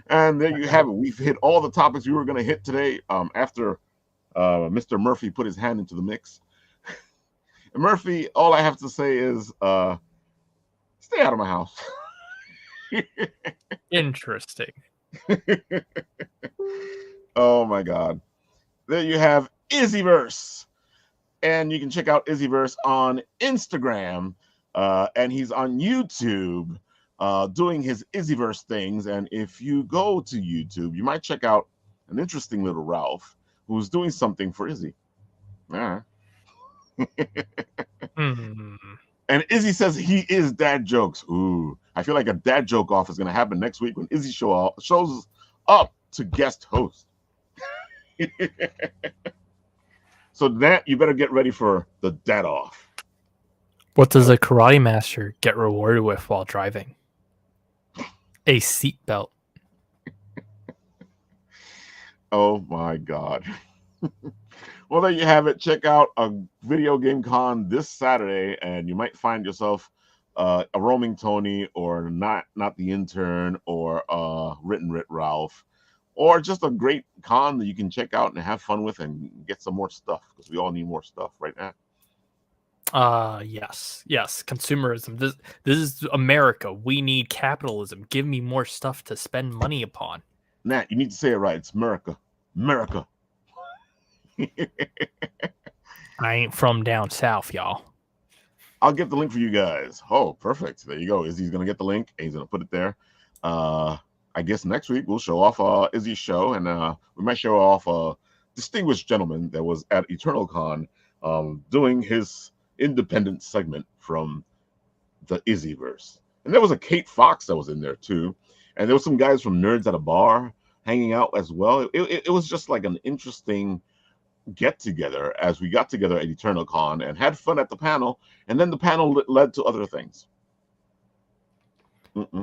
And there you have it. We've hit all the topics we were going to hit today after Mr. Murphy put his hand into the mix. And Murphy, all I have to say is stay out of my house. Interesting. Oh, my God. There you have Izzyverse. And you can check out Izzyverse on Instagram. And he's on YouTube doing his Izzyverse things. And if you go to YouTube, you might check out an interesting little Ralph who's doing something for Izzy. All right. And Izzy says he is dad jokes. Ooh, I feel like a dad joke off is going to happen next week when Izzy shows up to guest host. So that you better get ready for the dad off. What does a karate master get rewarded with while driving? A seatbelt. Oh my God. Well, there you have it. Check out a video game con this Saturday, and you might find yourself a roaming Tony, or not the intern, or Written Writ Ralph, or just a great con that you can check out and have fun with and get some more stuff, because we all need more stuff right now. Yes. Consumerism. This is America. We need capitalism. Give me more stuff to spend money upon. Nat, you need to say it right. It's America. America. I ain't from down south, y'all. I'll get the link for you guys. Oh, perfect. There you go. Izzy's going to get the link, and he's going to put it there. I guess next week we'll show off Izzy's show, and we might show off a distinguished gentleman that was at EternalCon doing his independent segment from the Izzyverse. And there was a Kate Fox that was in there too. And there was some guys from Nerds at a Bar hanging out as well. It was just like an interesting get together as we got together at EternalCon and had fun at the panel. And then the panel led to other things.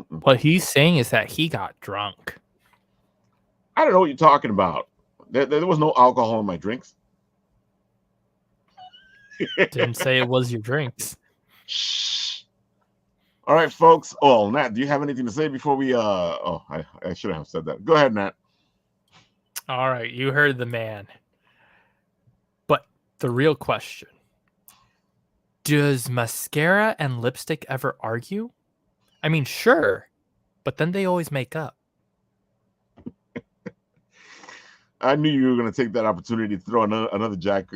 What he's saying is that he got drunk. I don't know what you're talking about. There was no alcohol in my drinks. Didn't say it was your drinks. Shh. All right, folks. Oh, Nat, do you have anything to say before we I shouldn't have said that. Go ahead, Nat. All right, you heard the man. But the real question, does mascara and lipstick ever argue? I mean, sure, but then they always make up. I knew you were going to take that opportunity to throw another Jack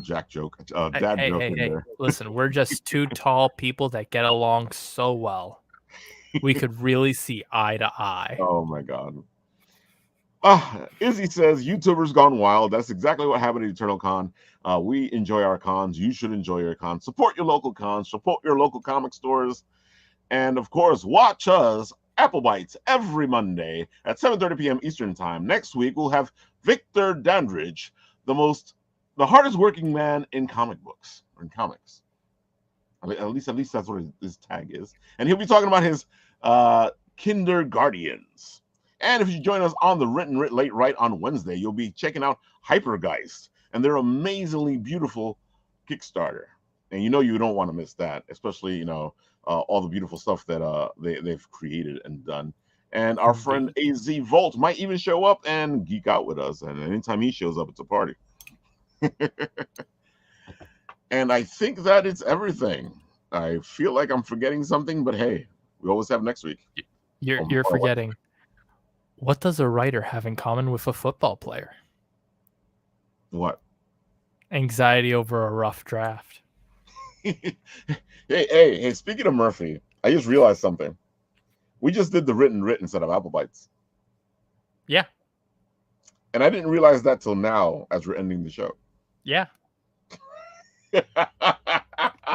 joke, dad joke in there. Listen, we're just two tall people that get along so well. We could really see eye to eye. Oh my God. Izzy says YouTubers gone wild. That's exactly what happened at Eternal Con. We enjoy our cons. You should enjoy your cons. Support your local cons. Support your local comic stores. And of course, watch us, Apple Bites, every Monday at 7:30 p.m. Eastern Time. Next week, we'll have Victor Dandridge, the hardest working man in comic books, or in comics. At least that's what his tag is. And he'll be talking about his Kindergardians. And if you join us on the Written Writ Late Right on Wednesday, you'll be checking out Hypergeist and their amazingly beautiful Kickstarter. And you don't want to miss that, especially all the beautiful stuff that they've created and done. And our friend AZ Volt might even show up and geek out with us. And anytime he shows up, it's a party. And I think that it's everything. I feel like I'm forgetting something, but hey, we always have next week. You're forgetting. What does a writer have in common with a football player? What? Anxiety over a rough draft. Hey, speaking of Murphy, I just realized something. We just did the Written Writ instead of Apple Bites. Yeah. And I didn't realize that till now as we're ending the show. Yeah.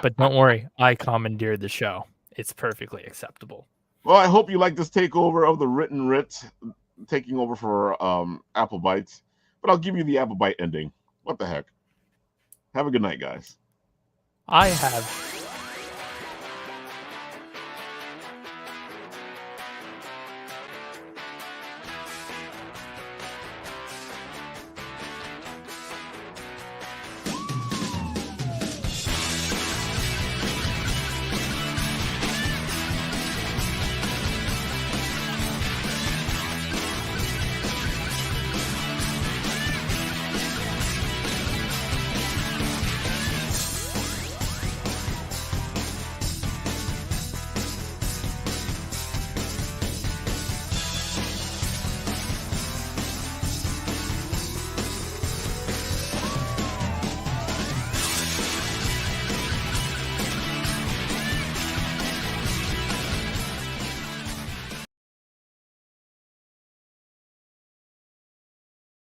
But don't worry, I commandeered the show. It's perfectly acceptable. Well, I hope you like this takeover of the Written Writ, taking over for Apple Bites. But I'll give you the Apple Bite ending. What the heck? Have a good night, guys. I have